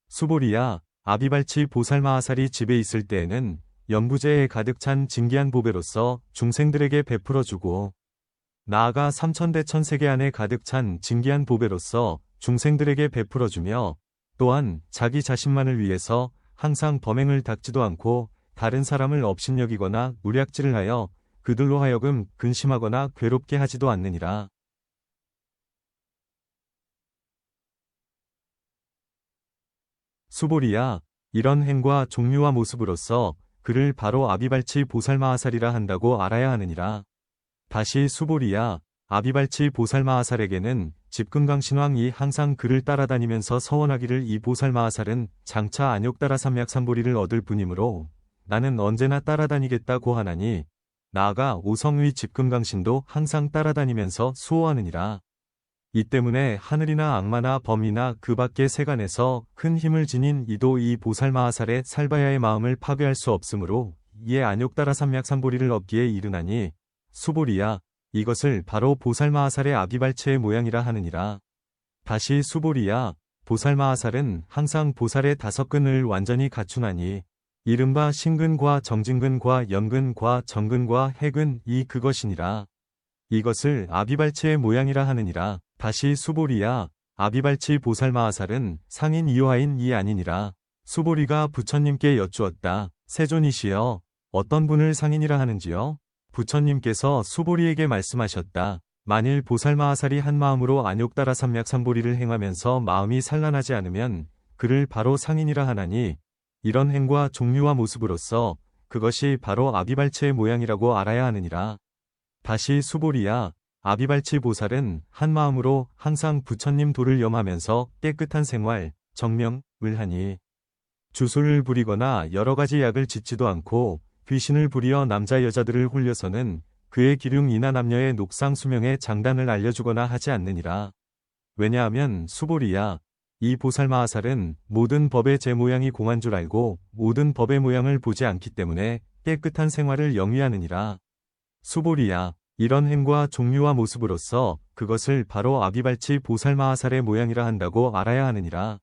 Speaker 1: 수보리야, 아비발치 보살마하살이 집에 있을 때에는 연부제에 가득 찬 진기한 보배로서 중생들에게 베풀어주고 나아가 삼천대천 세계 안에 가득 찬 진기한 보배로서 중생들에게 베풀어주며 또한 자기 자신만을 위해서 항상 범행을 닦지도 않고 다른 사람을 업신여기거나 무략질을 하여 그들로 하여금 근심하거나 괴롭게 하지도 않느니라. 수보리야, 이런 행과 종류와 모습으로서 그를 바로 아비발치 보살마하살이라 한다고 알아야 하느니라. 다시 수보리야, 아비발치 보살마하살에게는 집금강신왕이 항상 그를 따라다니면서 서원하기를 이 보살마하살은 장차 안욕따라 삼약삼보리를 얻을 뿐이므로 나는 언제나 따라다니겠다고 하나니 나아가 오성의 집금강신도 항상 따라다니면서 수호하느니라. 이 때문에 하늘이나 악마나 범이나 그 밖의 세간에서 큰 힘을 지닌 이도 이 보살마하살의 살바야의 마음을 파괴할 수 없으므로 이에 안욕따라 삼약삼보리를 얻기에 이르나니 수보리야, 이것을 바로 보살마하살의 아비발체의 모양이라 하느니라. 다시 수보리야, 보살마하살은 항상 보살의 5근을 완전히 갖추나니 이른바 신근과 정진근과 연근과 정근과 해근 이 그것이니라. 이것을 아비발체의 모양이라 하느니라. 다시 수보리야, 아비발치 보살마하살은 상인 이요하인 이 아니니라. 수보리가 부처님께 여쭈었다. 세존이시여, 어떤 분을 상인이라 하는지요? 부처님께서 수보리에게 말씀하셨다. 만일 보살마하살이 한 마음으로 안욕따라 삼약삼보리를 행하면서 마음이 산란하지 않으면 그를 바로 상인이라 하나니 이런 행과 종류와 모습으로서 그것이 바로 아비발체의 모양이라고 알아야 하느니라. 다시 수보리야, 아비발치 보살은 한 마음으로 항상 부처님 도를 염하면서 깨끗한 생활, 정명을 하니 주술을 부리거나 여러 가지 약을 짓지도 않고 귀신을 부리어 남자 여자들을 홀려서는 그의 기륭이나 남녀의 녹상 수명의 장단을 알려주거나 하지 않느니라. 왜냐하면 수보리야, 이 보살마하살은 모든 법의 제 모양이 공한 줄 알고 모든 법의 모양을 보지 않기 때문에 깨끗한 생활을 영위하느니라. 수보리야, 이런 행과 종류와 모습으로서 그것을 바로 아비발치 보살마하살의 모양이라 한다고 알아야 하느니라.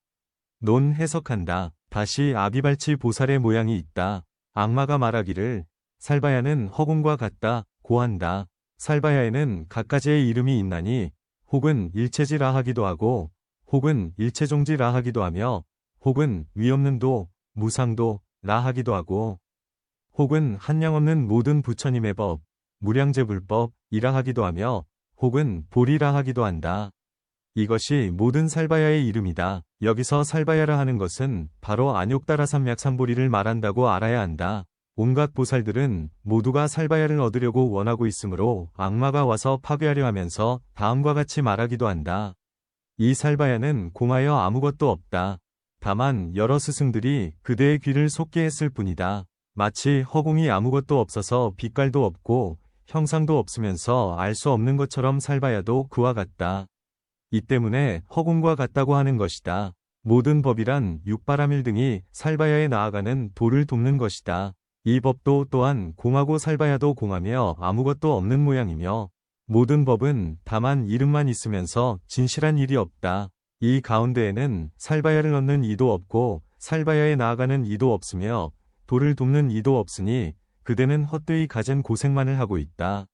Speaker 1: 논 해석한다. 다시 아비발치 보살의 모양이 있다. 악마가 말하기를 살바야는 허공과 같다 고한다. 살바야에는 각가지의 이름이 있나니 혹은 일체지라 하기도 하고 혹은 일체종지라 하기도 하며 혹은 위없는도 무상도라 하기도 하고 혹은 한량없는 모든 부처님의 법 무량제불법이라 하기도 하며 혹은 보리라 하기도 한다. 이것이 모든 살바야의 이름이다. 여기서 살바야라 하는 것은 바로 안욕따라 삼약삼보리를 말한다고 알아야 한다. 온갖 보살들은 모두가 살바야를 얻으려고 원하고 있으므로 악마가 와서 파괴하려 하면서 다음과 같이 말하기도 한다. 이 살바야는 공하여 아무것도 없다. 다만 여러 스승들이 그대의 귀를 속게 했을 뿐이다. 마치 허공이 아무것도 없어서 빛깔도 없고 형상도 없으면서 알 수 없는 것처럼 살바야도 그와 같다. 이 때문에 허공과 같다고 하는 것이다. 모든 법이란 육바라밀 등이 살바야에 나아가는 도를 돕는 것이다. 이 법도 또한 공하고 살바야도 공하며 아무것도 없는 모양이며 모든 법은 다만 이름만 있으면서 진실한 일이 없다. 이 가운데에는 살바야를 얻는 이도 없고 살바야에 나아가는 이도 없으며 도를 돕는 이도 없으니 그대는 헛되이 갖은 고생만을 하고 있다.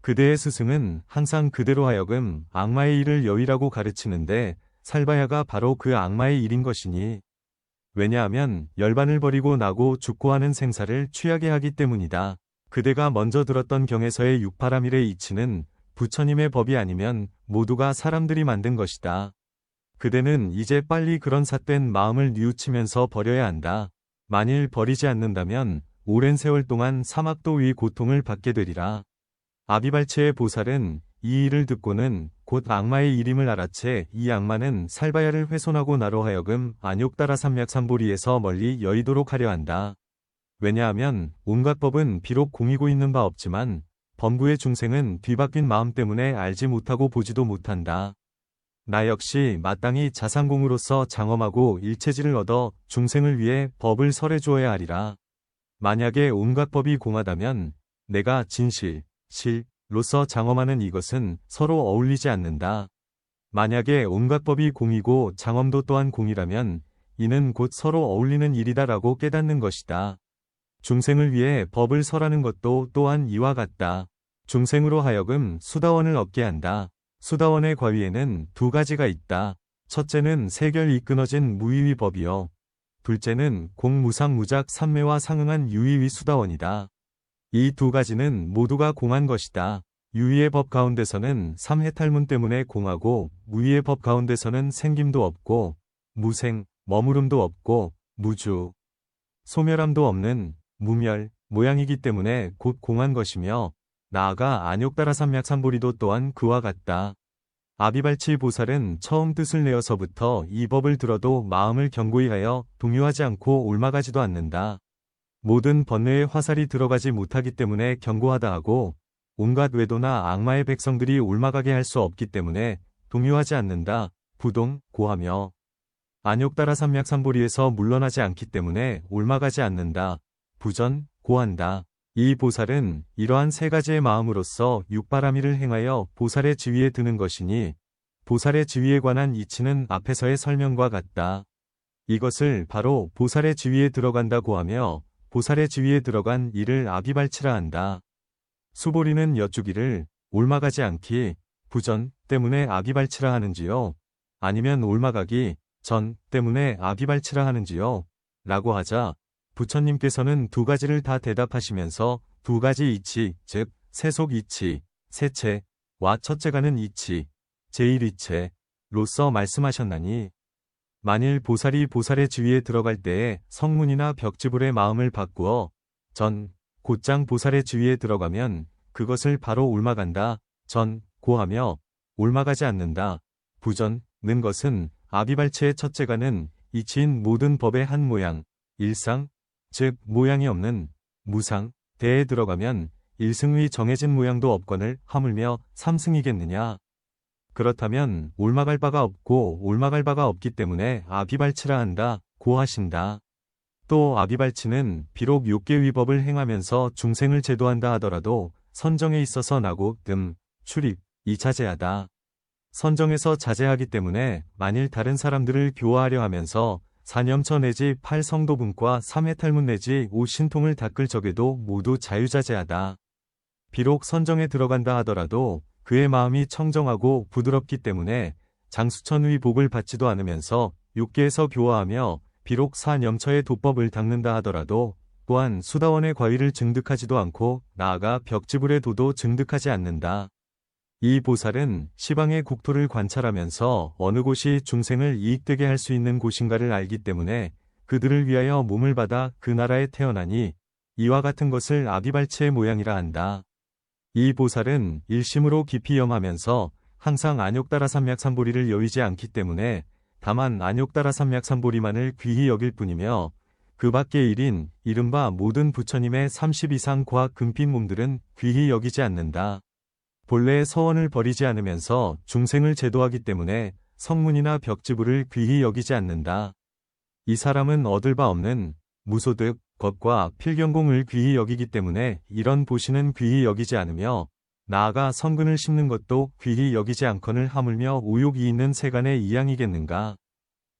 Speaker 1: 그대의 스승은 항상 그대로 하여금 악마의 일을 여의라고 가르치는데 살바야가 바로 그 악마의 일인 것이니 왜냐하면 열반을 버리고 나고 죽고 하는 생사를 취하게 하기 때문이다. 그대가 먼저 들었던 경에서의 육바라밀의 이치는 부처님의 법이 아니면 모두가 사람들이 만든 것이다. 그대는 이제 빨리 그런 삿된 마음을 뉘우치면서 버려야 한다. 만일 버리지 않는다면 오랜 세월 동안 사막도 위 고통을 받게 되리라. 아비발체의 보살은 이 일을 듣고는 곧 악마의 일임을 알아채 이 악마는 살바야를 훼손하고 나로 하여금 안욕따라 삼약삼보리에서 멀리 여의도록 하려 한다. 왜냐하면 온갖 법은 비록 공이고 있는 바 없지만 범부의 중생은 뒤바뀐 마음 때문에 알지 못하고 보지도 못한다. 나 역시 마땅히 자상공으로서 장엄하고 일체지를 얻어 중생을 위해 법을 설해 주어야 하리라. 만약에 온갖 법이 공하다면 내가 진실, 실로서 장엄하는 이것은 서로 어울리지 않는다. 만약에 온갖 법이 공이고 장엄도 또한 공이라면 이는 곧 서로 어울리는 일이다라고 깨닫는 것이다. 중생을 위해 법을 설하는 것도 또한 이와 같다. 중생으로 하여금 수다원을 얻게 한다. 수다원의 과위에는 두 가지가 있다. 첫째는 세결이 끊어진 무위위 법이요. 둘째는 공무상무작 삼매와 상응한 유위위 수다원이다. 이 두 가지는 모두가 공한 것이다. 유위의 법 가운데서는 삼해탈문 때문에 공하고 무위의 법 가운데서는 생김도 없고 무생, 머무름도 없고 무주, 소멸함도 없는 무멸, 모양이기 때문에 곧 공한 것이며 나아가 안욕따라삼약삼보리도 또한 그와 같다. 아비발치 보살은 처음 뜻을 내어서부터 이 법을 들어도 마음을 견고히 하여 동요하지 않고 옮아가지도 않는다. 모든 번뇌에 화살이 들어가지 못하기 때문에 견고하다 하고 온갖 외도나 악마의 백성들이 옮아가게 할 수 없기 때문에 동요하지 않는다. 부동, 고하며 안욕따라삼약삼보리에서 물러나지 않기 때문에 옮아가지 않는다. 부전, 고한다. 이 보살은 이러한 세 가지의 마음으로써 육바라미를 행하여 보살의 지위에 드는 것이니 보살의 지위에 관한 이치는 앞에서의 설명과 같다. 이것을 바로 보살의 지위에 들어간다고 하며 보살의 지위에 들어간 이를 아비발치라 한다. 수보리는 여쭈기를 옮아가지 않기 부전 때문에 아비발치라 하는지요? 아니면 옮아가기 전 때문에 아비발치라 하는지요? 라고 하자 부처님께서는 두 가지를 다 대답하시면서 두 가지 이치, 즉 세속 이치, 세체와 첫째가는 이치, 제1이체로서 말씀하셨나니 만일 보살이 보살의 지위에 들어갈 때에 성문이나 벽지불의 마음을 바꾸어 전, 곧장 보살의 지위에 들어가면 그것을 바로 옮아간다, 전, 고하며 옮아가지 않는다, 부전는 것은 아비발체의 첫째가는 이치인 모든 법의 한 모양, 일상, 즉 모양이 없는 무상, 대에 들어가면 일승의 정해진 모양도 없거늘 하물며 삼승이겠느냐. 그렇다면 옮아갈 바가 없고 옮아갈 바가 없기 때문에 아비발치라 한다, 고하신다. 또 아비발치는 비록 욕계위법을 행하면서 중생을 제도한다 하더라도 선정에 있어서 나고, 뜸, 출입, 이 자제하다. 선정에서 자제하기 때문에 만일 다른 사람들을 교화하려 하면서 사념처 내지 8성도분과 3해탈문 내지 5신통을 닦을 적에도 모두 자유자재하다. 비록 선정에 들어간다 하더라도 그의 마음이 청정하고 부드럽기 때문에 장수천의 복을 받지도 않으면서 육계에서 교화하며 비록 사념처의 도법을 닦는다 하더라도 또한 수다원의 과위를 증득하지도 않고 나아가 벽지불의 도도 증득하지 않는다. 이 보살은 시방의 국토를 관찰하면서 어느 곳이 중생을 이익되게 할 수 있는 곳인가를 알기 때문에 그들을 위하여 몸을 받아 그 나라에 태어나니 이와 같은 것을 아비발치의 모양이라 한다. 이 보살은 일심으로 깊이 염하면서 항상 안욕따라삼약삼보리를 여의지 않기 때문에 다만 안욕따라삼약삼보리만을 귀히 여길 뿐이며 그 밖의 일인 이른바 모든 부처님의 30 이상 과학 금빛 몸들은 귀히 여기지 않는다. 본래의 서원을 버리지 않으면서 중생을 제도하기 때문에 성문이나 벽지불을 귀히 여기지 않는다. 이 사람은 얻을 바 없는 무소득, 것과 필경공을 귀히 여기기 때문에 이런 보시는 귀히 여기지 않으며 나아가 성근을 심는 것도 귀히 여기지 않거늘 하물며 우욕이 있는 세간의 이양이겠는가.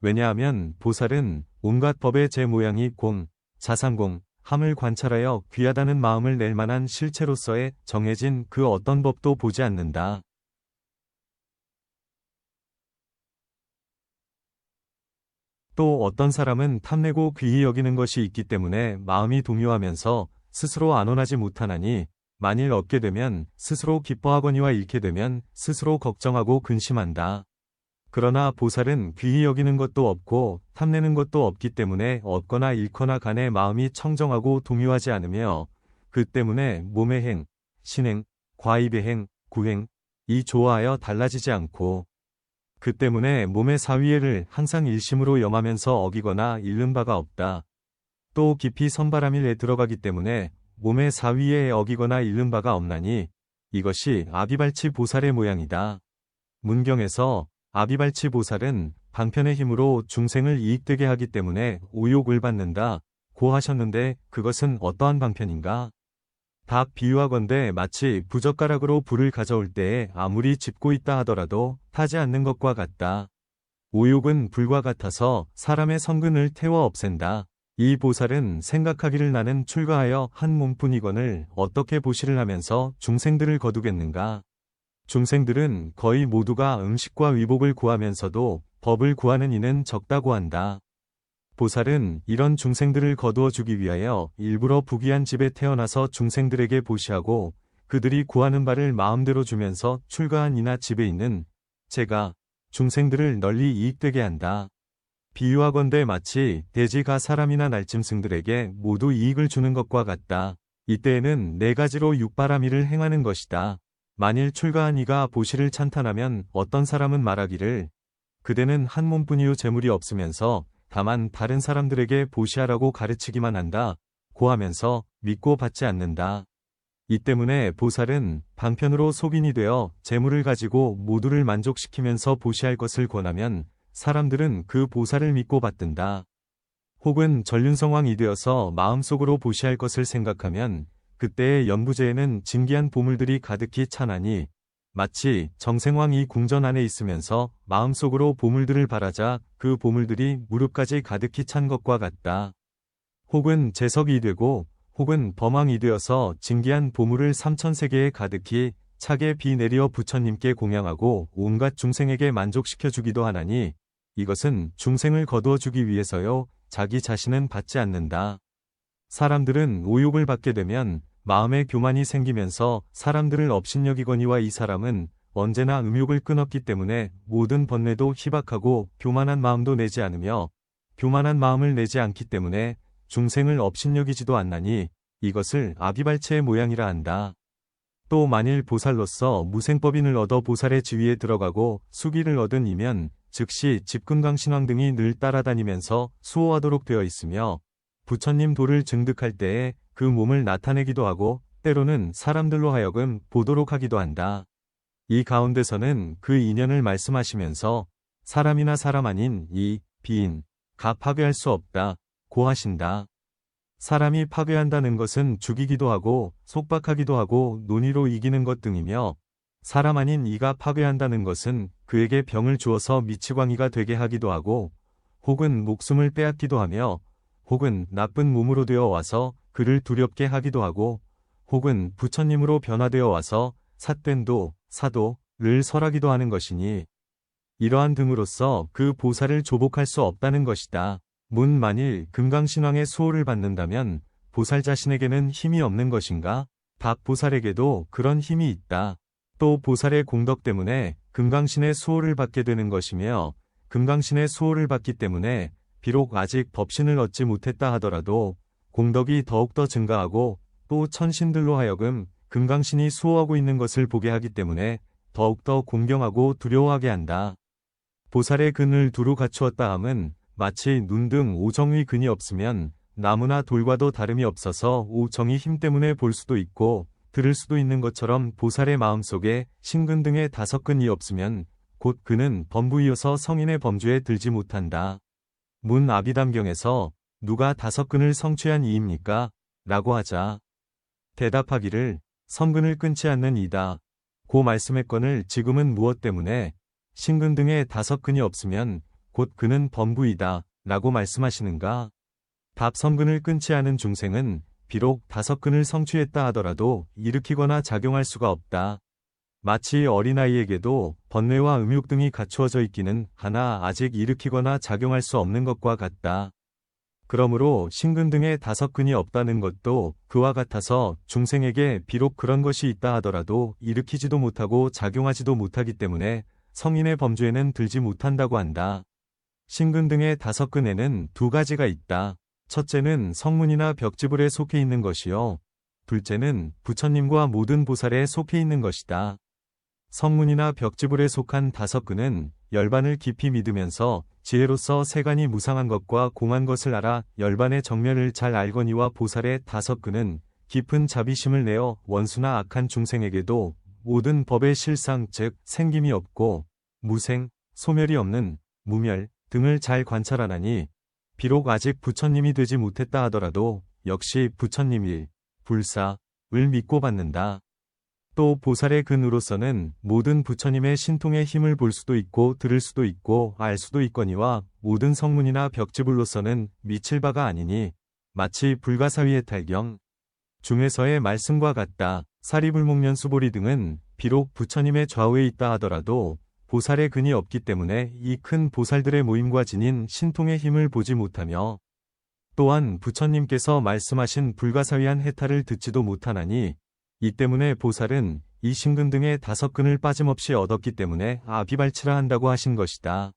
Speaker 1: 왜냐하면 보살은 온갖 법의 제 모양이 공, 자상공, 함을 관찰하여 귀하다는 마음을 낼 만한 실체로서의 정해진 그 어떤 법도 보지 않는다. 또 어떤 사람은 탐내고 귀히 여기는 것이 있기 때문에 마음이 동요하면서 스스로 안온하지 못하나니 만일 얻게 되면 스스로 기뻐하거니와 잃게 되면 스스로 걱정하고 근심한다. 그러나 보살은 귀히 여기는 것도 없고 탐내는 것도 없기 때문에 얻거나 잃거나 간에 마음이 청정하고 동요하지 않으며 그 때문에 몸의 행, 신행, 과입의 행, 구행, 이 좋아하여 달라지지 않고 그 때문에 몸의 사위애를 항상 일심으로 염하면서 어기거나 잃는 바가 없다. 또 깊이 선바라밀에 들어가기 때문에 몸의 사위애에 어기거나 잃는 바가 없나니 이것이 아비발치 보살의 모양이다. 문경에서 아비발치 보살은 방편의 힘으로 중생을 이익되게 하기 때문에 우욕을 받는다 고 하셨는데 그것은 어떠한 방편인가? 닭 비유하건대 마치 부젓가락으로 불을 가져올 때에 아무리 짚고 있다 하더라도 타지 않는 것과 같다. 우욕은 불과 같아서 사람의 성근을 태워 없앤다. 이 보살은 생각하기를 나는 출가하여 한 몸뿐이거늘 어떻게 보시를 하면서 중생들을 거두겠는가? 중생들은 거의 모두가 음식과 위복을 구하면서도 법을 구하는 이는 적다고 한다. 보살은 이런 중생들을 거두어 주기 위하여 일부러 부귀한 집에 태어나서 중생들에게 보시하고 그들이 구하는 바를 마음대로 주면서 출가한 이나 집에 있는 제가 중생들을 널리 이익되게 한다. 비유하건대 마치 돼지가 사람이나 날짐승들에게 모두 이익을 주는 것과 같다. 이때에는 네 가지로 육바라밀을 행하는 것이다. 만일 출가한 이가 보시를 찬탄하면 어떤 사람은 말하기를 그대는 한 몸뿐이요 재물이 없으면서 다만 다른 사람들에게 보시하라고 가르치기만 한다. 고 하면서 믿고 받지 않는다. 이 때문에 보살은 방편으로 속인이 되어 재물을 가지고 모두를 만족시키면서 보시할 것을 권하면 사람들은 그 보살을 믿고 받든다. 혹은 전륜성왕이 되어서 마음속으로 보시할 것을 생각하면 그때의 연부제에는 진귀한 보물들이 가득히 차나니 마치 정생왕이 궁전 안에 있으면서 마음속으로 보물들을 바라자 그 보물들이 무릎까지 가득히 찬 것과 같다. 혹은 재석이 되고 혹은 범왕이 되어서 진귀한 보물을 삼천세계에 가득히 차게 비 내리어 부처님께 공양하고 온갖 중생에게 만족시켜 주기도 하나니 이것은 중생을 거두어 주기 위해서요. 자기 자신은 받지 않는다. 사람들은 오욕을 받게 되면 마음에 교만이 생기면서 사람들을 업신여기거니와 이 사람은 언제나 음욕을 끊었기 때문에 모든 번뇌도 희박하고 교만한 마음도 내지 않으며 교만한 마음을 내지 않기 때문에 중생을 업신여기지도 않나니 이것을 아비발체의 모양이라 한다. 또 만일 보살로서 무생법인을 얻어 보살의 지위에 들어가고 수기를 얻은 이면 즉시 집금강신왕 등이 늘 따라다니면서 수호하도록 되어 있으며 부처님 도를 증득할 때에 그 몸을 나타내기도 하고 때로는 사람들로 하여금 보도록 하기도 한다. 이 가운데서는 그 인연을 말씀하시면서 사람이나 사람 아닌 이 비인 가 파괴할 수 없다 고 하신다. 사람이 파괴한다는 것은 죽이기도 하고 속박하기도 하고 논의로 이기는 것 등이며 사람 아닌 이가 파괴한다는 것은 그에게 병을 주어서 미치광이가 되게 하기도 하고 혹은 목숨을 빼앗기도 하며 혹은 나쁜 몸으로 되어 와서 그를 두렵게 하기도 하고 혹은 부처님으로 변화되어 와서 삿된도 사도를 설하기도 하는 것이니 이러한 등으로서 그 보살을 조복할 수 없다는 것이다. 만일 금강신왕의 수호를 받는다면 보살 자신에게는 힘이 없는 것인가? 답 보살에게도 그런 힘이 있다. 또 보살의 공덕 때문에 금강신의 수호를 받게 되는 것이며 금강신의 수호를 받기 때문에 비록 아직 법신을 얻지 못했다 하더라도 공덕이 더욱더 증가하고 또 천신들로 하여금 금강신이 수호하고 있는 것을 보게 하기 때문에 더욱더 공경하고 두려워하게 한다. 보살의 근을 두루 갖추었다 함은 마치 눈 등 오정의 근이 없으면 나무나 돌과도 다름이 없어서 오정의 힘 때문에 볼 수도 있고 들을 수도 있는 것처럼 보살의 마음속에 신근 등의 5근이 없으면 곧 그는 범부이어서 성인의 범주에 들지 못한다. 아비담경에서 누가 5근을 성취한 이입니까? 라고 하자 대답하기를 성근을 끊지 않는 이다. 고 말씀했거늘 지금은 무엇 때문에 신근 등의 5근이 없으면 곧 그는 범부이다. 라고 말씀하시는가? 답 성근을 끊지 않은 중생은 비록 5근을 성취했다 하더라도 일으키거나 작용할 수가 없다. 마치 어린아이에게도 번뇌와 음욕 등이 갖추어져 있기는 하나 아직 일으키거나 작용할 수 없는 것과 같다. 그러므로 신근 등의 5근이 없다는 것도 그와 같아서 중생에게 비록 그런 것이 있다 하더라도 일으키지도 못하고 작용하지도 못하기 때문에 성인의 범주에는 들지 못한다고 한다. 신근 등의 5근에는 2가지가 있다. 첫째는 성문이나 벽지불에 속해 있는 것이요. 둘째는 부처님과 모든 보살에 속해 있는 것이다. 성문이나 벽지불에 속한 5근은 열반을 깊이 믿으면서 지혜로서 세간이 무상한 것과 공한 것을 알아 열반의 정면을 잘 알거니와 보살의 5근은 깊은 자비심을 내어 원수나 악한 중생에게도 모든 법의 실상 즉 생김이 없고 무생, 소멸이 없는 무멸 등을 잘 관찰하나니 비록 아직 부처님이 되지 못했다 하더라도 역시 부처님일, 불사을 믿고 받는다. 또 보살의 근으로서는 모든 부처님의 신통의 힘을 볼 수도 있고 들을 수도 있고 알 수도 있거니와 모든 성문이나 벽지불로서는 미칠 바가 아니니 마치 불가사위의 탈경 중에서의 말씀과 같다. 사리불목련 수보리 등은 비록 부처님의 좌우에 있다 하더라도 보살의 근이 없기 때문에 이 큰 보살들의 모임과 지닌 신통의 힘을 보지 못하며 또한 부처님께서 말씀하신 불가사의한 해탈을 듣지도 못하나니 이 때문에 보살은 이 신근 등의 5근을 빠짐없이 얻었기 때문에 아비발치라 한다고 하신 것이다.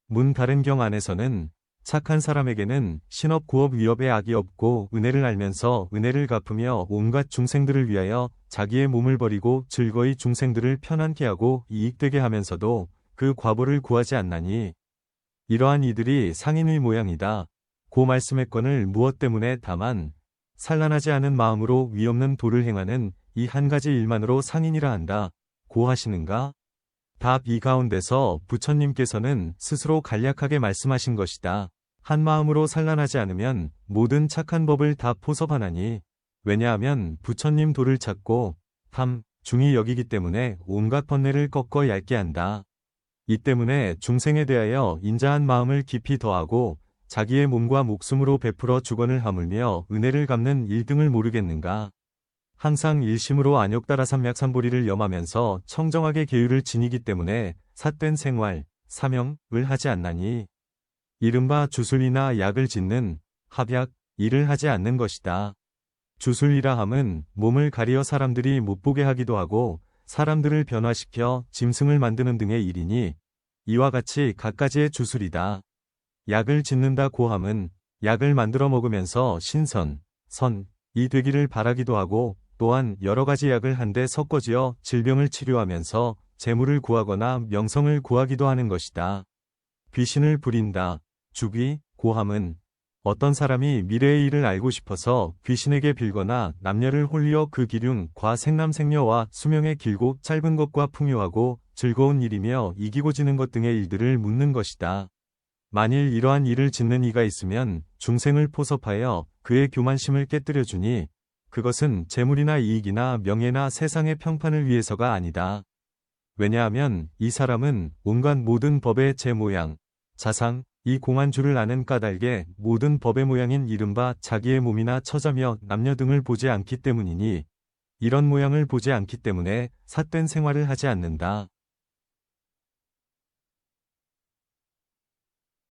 Speaker 1: 문 다른 경 안에서는 착한 사람에게는 신업 구업 위업에 악이 없고 은혜를 알면서 은혜를 갚으며 온갖 중생들을 위하여 자기의 몸을 버리고 즐거이 중생들을 편안케 하고 이익되게 하면서도 그 과보를 구하지 않나니 이러한 이들이 상인의 모양이다. 고 말씀했건을 무엇 때문에 다만 산란하지 않은 마음으로 위없는 도를 행하는 이 한 가지 일만으로 상인이라 한다. 고 하시는가? 답 이 가운데서 부처님께서는 스스로 간략하게 말씀하신 것이다. 한 마음으로 산란하지 않으면 모든 착한 법을 다 포섭하나니 왜냐하면 부처님 도를 찾고 탐, 중히 여기기 때문에 온갖 번뇌를 꺾어 얇게 한다. 이 때문에 중생에 대하여 인자한 마음을 깊이 더하고 자기의 몸과 목숨으로 베풀어 주건을 하물며 은혜를 갚는 일등을 모르겠는가. 항상 일심으로 안욕따라삼약삼보리를 염하면서 청정하게 계율을 지니기 때문에 삿된 생활, 사명을 하지 않나니 이른바 주술이나 약을 짓는 합약, 일을 하지 않는 것이다. 주술이라 함은 몸을 가리어 사람들이 못 보게 하기도 하고 사람들을 변화시켜 짐승을 만드는 등의 일이니 이와 같이 갖가지의 주술이다. 약을 짓는다 고함은 약을 만들어 먹으면서 신선, 선이 되기를 바라기도 하고 또한 여러가지 약을 한데 섞어지어 질병을 치료하면서 재물을 구하거나 명성을 구하기도 하는 것이다. 귀신을 부린다. 주귀, 고함은 어떤 사람이 미래의 일을 알고 싶어서 귀신에게 빌거나 남녀를 홀리어 그 기륜, 과 생남생녀와 수명의 길고 짧은 것과 풍요하고 즐거운 일이며 이기고 지는 것 등의 일들을 묻는 것이다. 만일 이러한 일을 짓는 이가 있으면 중생을 포섭하여 그의 교만심을 깨뜨려 주니 그것은 재물이나 이익이나 명예나 세상의 평판을 위해서가 아니다. 왜냐하면 이 사람은 온갖 모든 법의 제 모양, 자상, 이 공한 줄을 아는 까닭에 모든 법의 모양인 이른바 자기의 몸이나 처자며 남녀 등을 보지 않기 때문이니 이런 모양을 보지 않기 때문에 삿된 생활을 하지 않는다.